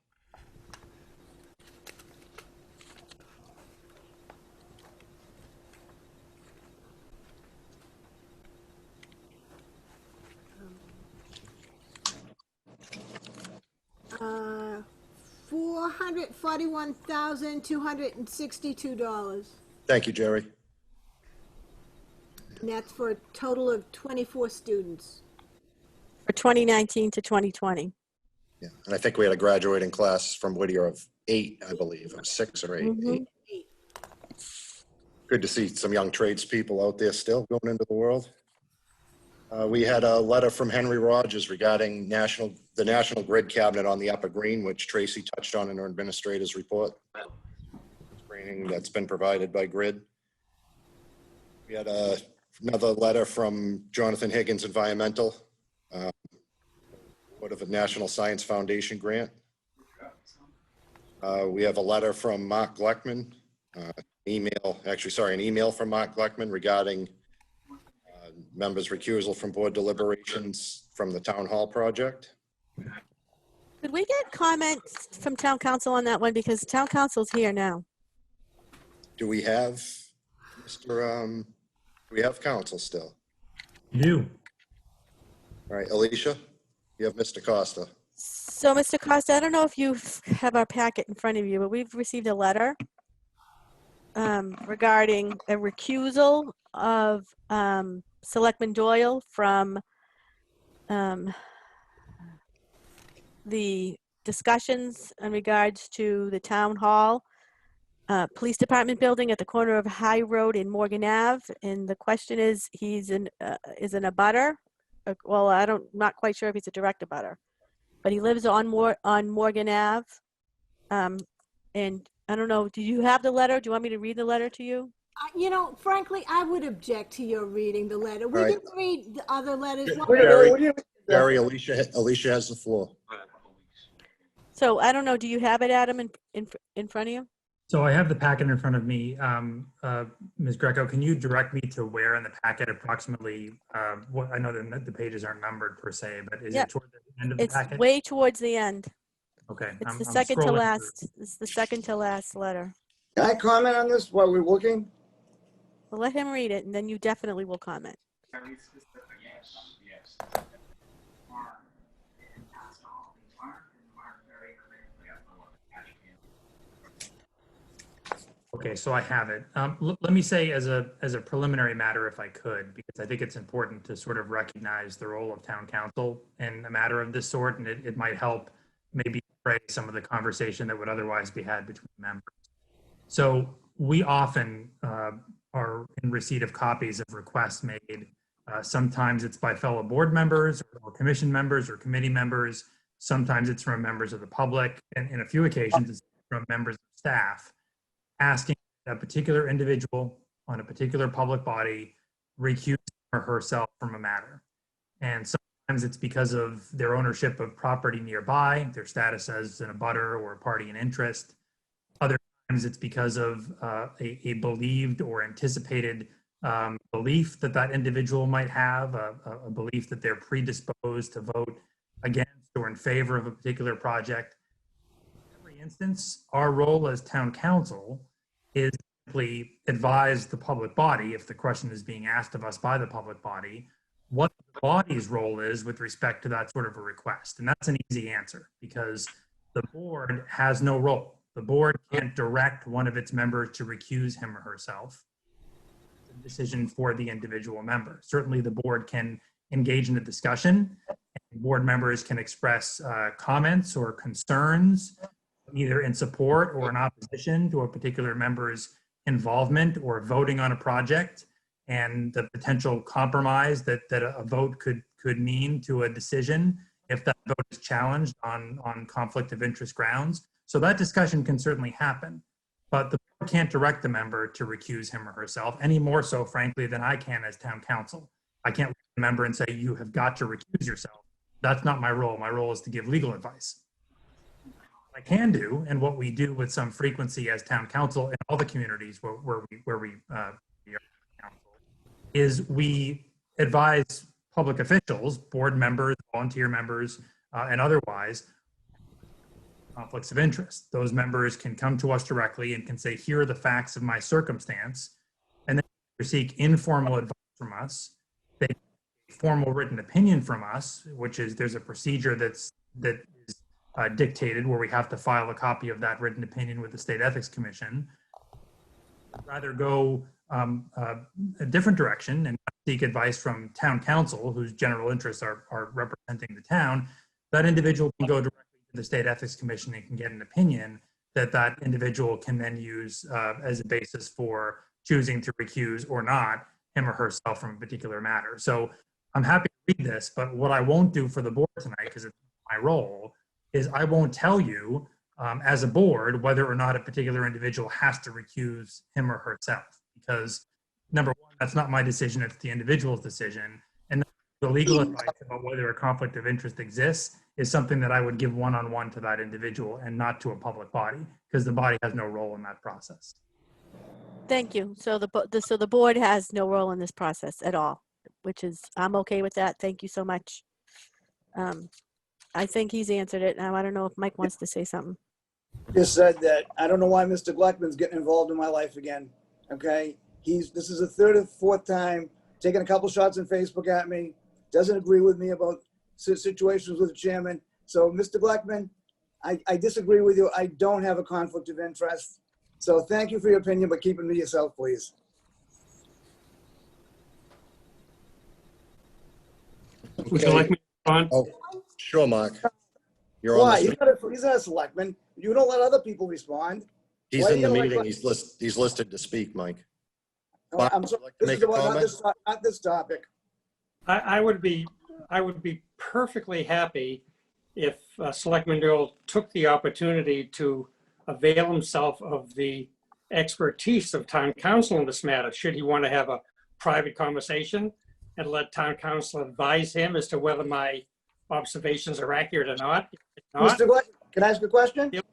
$441,262. Thank you, Jerry. And that's for a total of 24 students. For 2019 to 2020. Yeah, and I think we had a graduating class from Whittier of 8, I believe, or 6 or 8. Mhm. Good to see some young tradespeople out there still going into the world. We had a letter from Henry Rogers regarding the National Grid Cabinet on the Upper Green, which Tracy touched on in her administrator's report. Training that's been provided by Grid. We had another letter from Jonathan Higgins Environmental, Board of a National Science Foundation grant. We have a letter from Mark Gleckman, an email from Mark Gleckman regarding members' recusal from board deliberations from the town hall project. Could we get comments from town council on that one? Because town council's here now. Do we have do we have council still? You do. All right, Alicia, you have Mr. Costa. So, Mr. Costa, I don't know if you have our packet in front of you, but we've received a letter regarding a recusal of Selectman Doyle from the discussions in regards to the town hall, police department building at the corner of High Road and Morgan Ave. And the question is, is an abutter. Well, not quite sure if he's a direct abutter, but he lives on Morgan Ave. And I don't know, do you have the letter? Do you want me to read the letter to you? Frankly, I would object to your reading the letter. We All right. didn't read the other letters. Barry, Alicia has the floor. So I don't know, do you have it, Adam, in front of you? So I have the packet in front of me. Ms. Greco, can you direct me to where in the packet approximately, what I know that the pages aren't numbered per se, but is it toward the end of the packet? It's way towards the end. Okay. It's the I'm second to scrolling last. through. It's the second to last letter. Can I comment on this while we're looking? Well, let him read it, and then you definitely will comment. Okay, so I have it. Let me say as a preliminary matter, if I could, because I think it's important to sort of recognize the role of town council in a matter of this sort, and it might help maybe fray some of the conversation that would otherwise be had between members. So we often are in receipt of copies of requests made. Sometimes it's by fellow board members or commission members or committee members. Sometimes it's from members of the public, and in a few occasions it's from members of staff, asking a particular individual on a particular public body recuse him or herself from a matter. And sometimes it's because of their ownership of property nearby, their status as an abutter or a party in interest. Other times it's because of a believed or anticipated belief that individual might have, a belief that they're predisposed to vote against or in favor of a particular project. Instance, our role as town council is simply advise the public body, if the question is being asked of us by the public body, what the body's role is with respect to that sort of a request. And that's an easy answer because the board has no role. The board can't direct one of its members to recuse him or herself. It's a decision for the individual member. Certainly the board can engage in a discussion. Board members can express comments or concerns, either in support or in opposition to a particular member's involvement or voting on a project, and the potential compromise that a vote could mean to a decision if that vote is challenged on conflict of interest grounds. So that discussion can certainly happen, but the board can't direct the member to recuse him or herself, any more so, frankly, than I can as town council. I can't look at the member and say, you have got to recuse yourself. That's not my role. My role is to give legal advice. What I can do, and what we do with some frequency as town council in all the communities where we are council, is we advise public officials, board members, volunteer members, and otherwise, conflicts of interest. Those members can come to us directly and can say, here are the facts of my circumstance, and then seek informal advice from us. They get a formal written opinion from us, which is there's a procedure that is dictated where we have to file a copy of that written opinion with the State Ethics Commission. I'd rather go a different direction and seek advice from town council, whose general interests are representing the town. That individual can go directly to the State Ethics Commission and can get an opinion that individual can then use as a basis for choosing to recuse or not him or herself from a particular matter. So I'm happy to read this, but what I won't do for the board tonight, because it's my role, is I won't tell you as a board whether or not a particular individual has to recuse him or herself, because number one, that's not my decision, it's the individual's decision. And the legal advice about whether a conflict of interest exists is something that I would give one-on-one to that individual and not to a public body, because the body has no role in that process. Thank you. So the board has no role in this process at all, which is, I'm okay with that. Thank you so much. I think he's answered it. Now, I don't know if Mike wants to say something. Just said that I don't know why Mr. Gleckman's getting involved in my life again. Okay, this is the third or fourth time taking a couple shots on Facebook at me. Doesn't agree with me about situations with the chairman. So, Mr. Gleckman, I disagree with you. I don't have a conflict of interest. So, thank you for your opinion, but keep it to yourself, please. Would you like me to respond? Oh, sure, Mark. You're Why? on He's not a selectman. You don't let other people respond. He's Why in the you gotta meeting. let- He's listed to speak, Mike. Oh, I'm Bob, sorry. would you like to This is make a about comment? not this topic. I would be perfectly happy if Selectman Doyle took the opportunity to avail himself of the expertise of town council in this matter. Should he want to have a private conversation and let town council advise him as to whether my observations are accurate or not? If not, Mr. Gleckman, can I ask a question? Yep,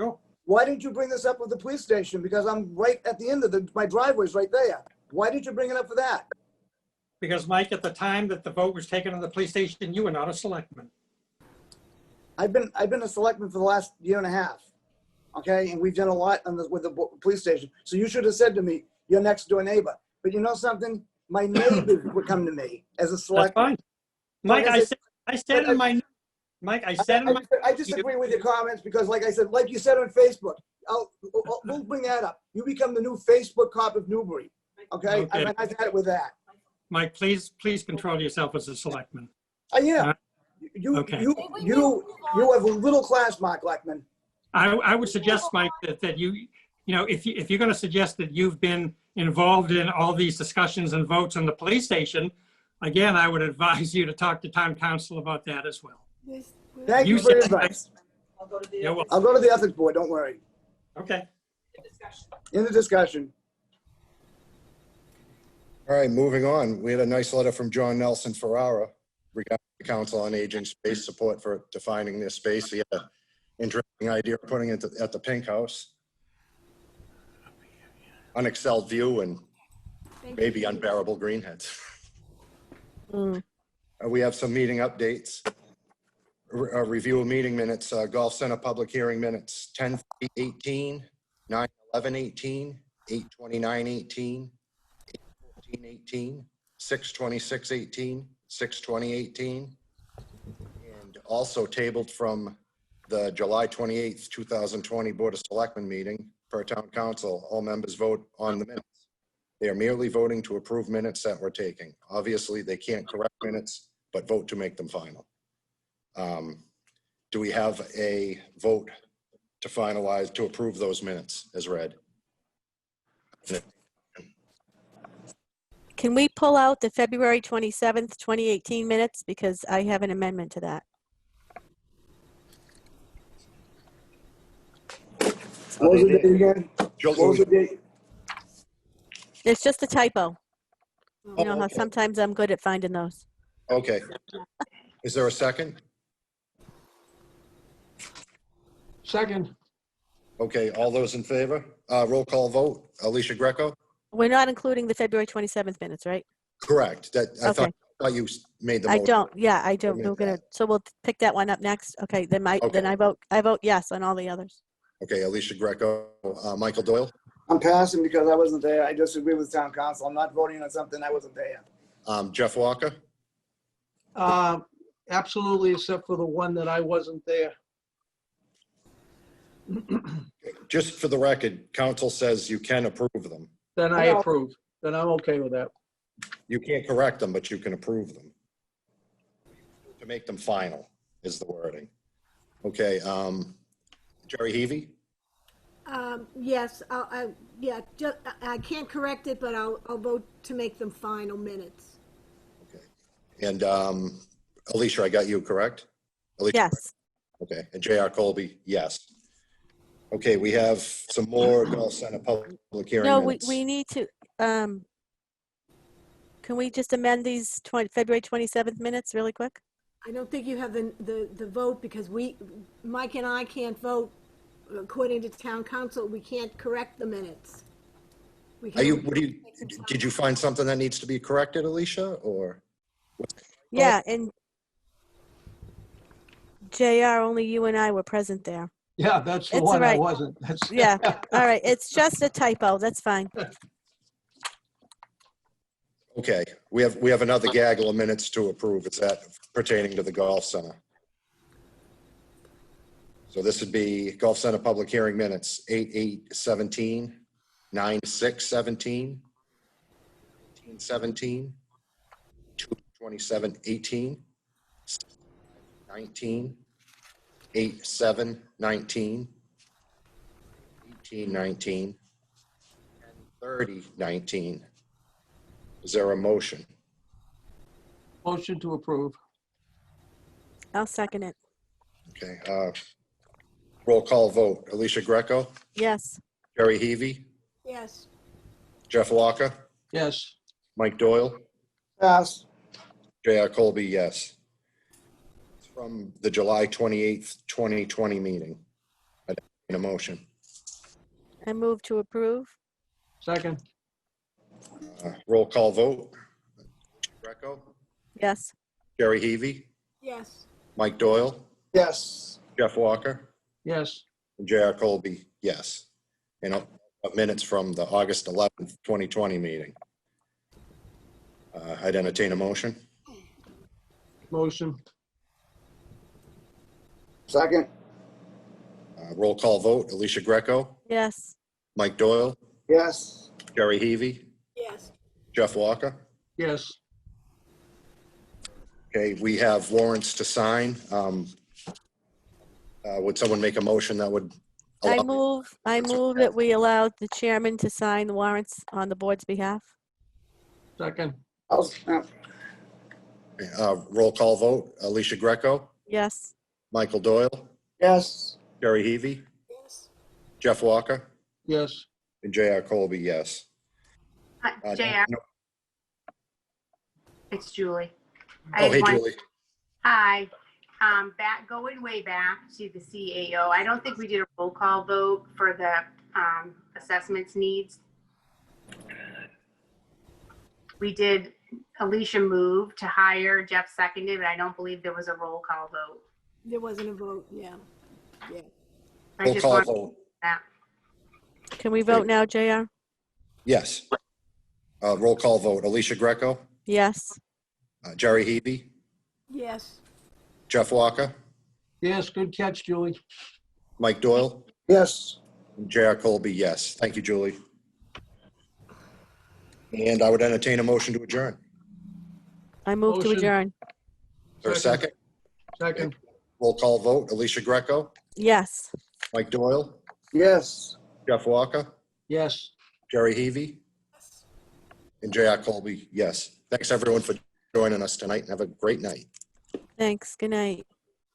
sure. Why didn't you bring this up with the police station? Because I'm right at the end of my driveway's right there. Why didn't you bring it up for that? Because Mike, at the time that the vote was taken on the police station, you were not a selectman. I've been a selectman for the last year and a half. Okay, and we've done a lot with the police station. So you should have said to me, "Your next door neighbor." But you know something? My neighbors would come to me as a That's selectman. fine. Mike, I said in my I disagree with your comments because, like I said, like you said on Facebook, we'll bring that up. You become the new Facebook cop of Newbury. Okay, Okay. I've had it with that. Mike, please control yourself as a selectman. Yeah. You Okay. you have a little class, Mark Gleckman. I would suggest, Mike, that you know, if you're going to suggest that you've been involved in all these discussions and votes on the police station, again, I would advise you to talk to town council about that as well. Thank you for your advice. You're welcome. I'll go to the ethics board. Don't worry. Okay. In the discussion. All right, moving on. We had a nice letter from John Nelson Ferrara regarding the Council on Aging space support for defining this space. He had an interesting idea of putting it at the Pink House. Unexcelled view and maybe unbearable greenheads. We have some meeting updates. A review of meeting minutes, Golf Center public hearing minutes, 10/18, 9/11/18, 8/29/18, 8/14/18, 6/26/18, 6/2018. And also tabled from the July 28th, 2020 Board of Selectmen meeting per town council. All members vote on the minutes. They are merely voting to approve minutes that we're taking. Obviously, they can't correct minutes, but vote to make them final. Do we have a vote to finalize, to approve those minutes as read? Can we pull out the February 27th, 2018 minutes? Because I have an amendment to that. What was the date again? What was the date? It's just a typo. You know how okay. sometimes I'm good at finding those. Okay. Is there a second? Second, Okay, all those in favor? Roll call vote. Alicia Greco? We're not including the February 27th minutes, right? Correct. That, I Okay. thought you made the I motion. don't, yeah, I don't, Admit we're gonna, that. so we'll pick that one up next. Okay, then Okay. I vote yes on all the others. Okay, Alicia Greco. Michael Doyle? I'm passing because I wasn't there. I disagree with town council. I'm not voting on something I wasn't there. Jeff Walker? absolutely, except for the one that I wasn't there. Just for the record, council says you can approve them. Then I approve. Then I'm okay with that. You can't correct them, but you can approve them. To make them final is the wording. Okay, Jerry Heavy? Yes, yeah, I can't correct it, but I'll vote to make them final minutes. Okay. And Alicia, I got you correct? Alicia, Yes. okay, and J.R. Colby, yes. Okay, we have some more Gulf Center public hearing No, minutes. we need to, can we just amend these February 27th minutes really quick? I don't think you have the vote because Mike and I can't vote according to town council. We can't correct the minutes. We Are you, can- did you find something that needs to be corrected, Alicia, or? Yeah, and JR, only you and I were present there. Yeah, that's the It's one I right. wasn't. That's- Yeah, all right, it's just a typo, that's fine. Okay, we have another gaggle of minutes to approve. Is that pertaining to the Golf Center? So this would be Golf Center public hearing minutes, 8/8/17, 9/6/17, 18/17, 2/27/18, 19, 8/7/19, 18/19, and 30/19. Is there a motion? Motion to approve. I'll second it. Okay, roll call vote. Alicia Greco, Yes. Jerry Heavy, Yes, Jeff Walker, Yes. Mike Doyle, Pass. J.R. Colby, yes. It's from the July 28th, 2020 meeting. I need a motion. I move to approve. Second. Roll call vote. Greco, Yes. Jerry Heavy, yes. Mike Doyle, Yes. Jeff Walker, Yes. and J.R. Colby, yes. And minutes from the August 11th, 2020 meeting. I'd entertain a motion. Motion. Second. Roll call vote. Alicia Greco, Yes. Mike Doyle, Yes. Jerry Heavy, Yes. Jeff Walker. Yes. Okay, we have warrants to sign. Would someone make a motion that would? I allow- move that we allow the chairman to sign the warrants on the board's behalf. Second. Roll call vote. Alicia Greco, Yes. Michael Doyle, Yes. Jerry Heavy, Yes. Jeff Walker, Yes. and J.R. Colby, yes. JR, No- it's Julie. Oh, hey, Julie. Hi, going way back to the CAO, I don't think we did a roll call vote for the assessments needs. We did, Alicia moved to hire, Jeff seconded, but I don't believe there was a roll call vote. There wasn't a vote, yeah. Yeah. I Roll just call wanted vote. that. Can we vote now, JR? Yes. Roll call vote. Alicia Greco, Yes. Jerry Heavy, Yes. Jeff Walker, Yes, good catch, Julie. Mike Doyle, Yes. and J.R. Colby, yes. Thank you, Julie. And I would entertain a motion to adjourn. I move to Motion. adjourn. Is there a second? Second. Roll call vote. Alicia Greco, Yes. Mike Doyle, Yes. Jeff Walker, Yes. Jerry Heavy, and J.R. Colby, yes. Thanks, everyone, for joining us tonight, and have a great night. Thanks. Good night.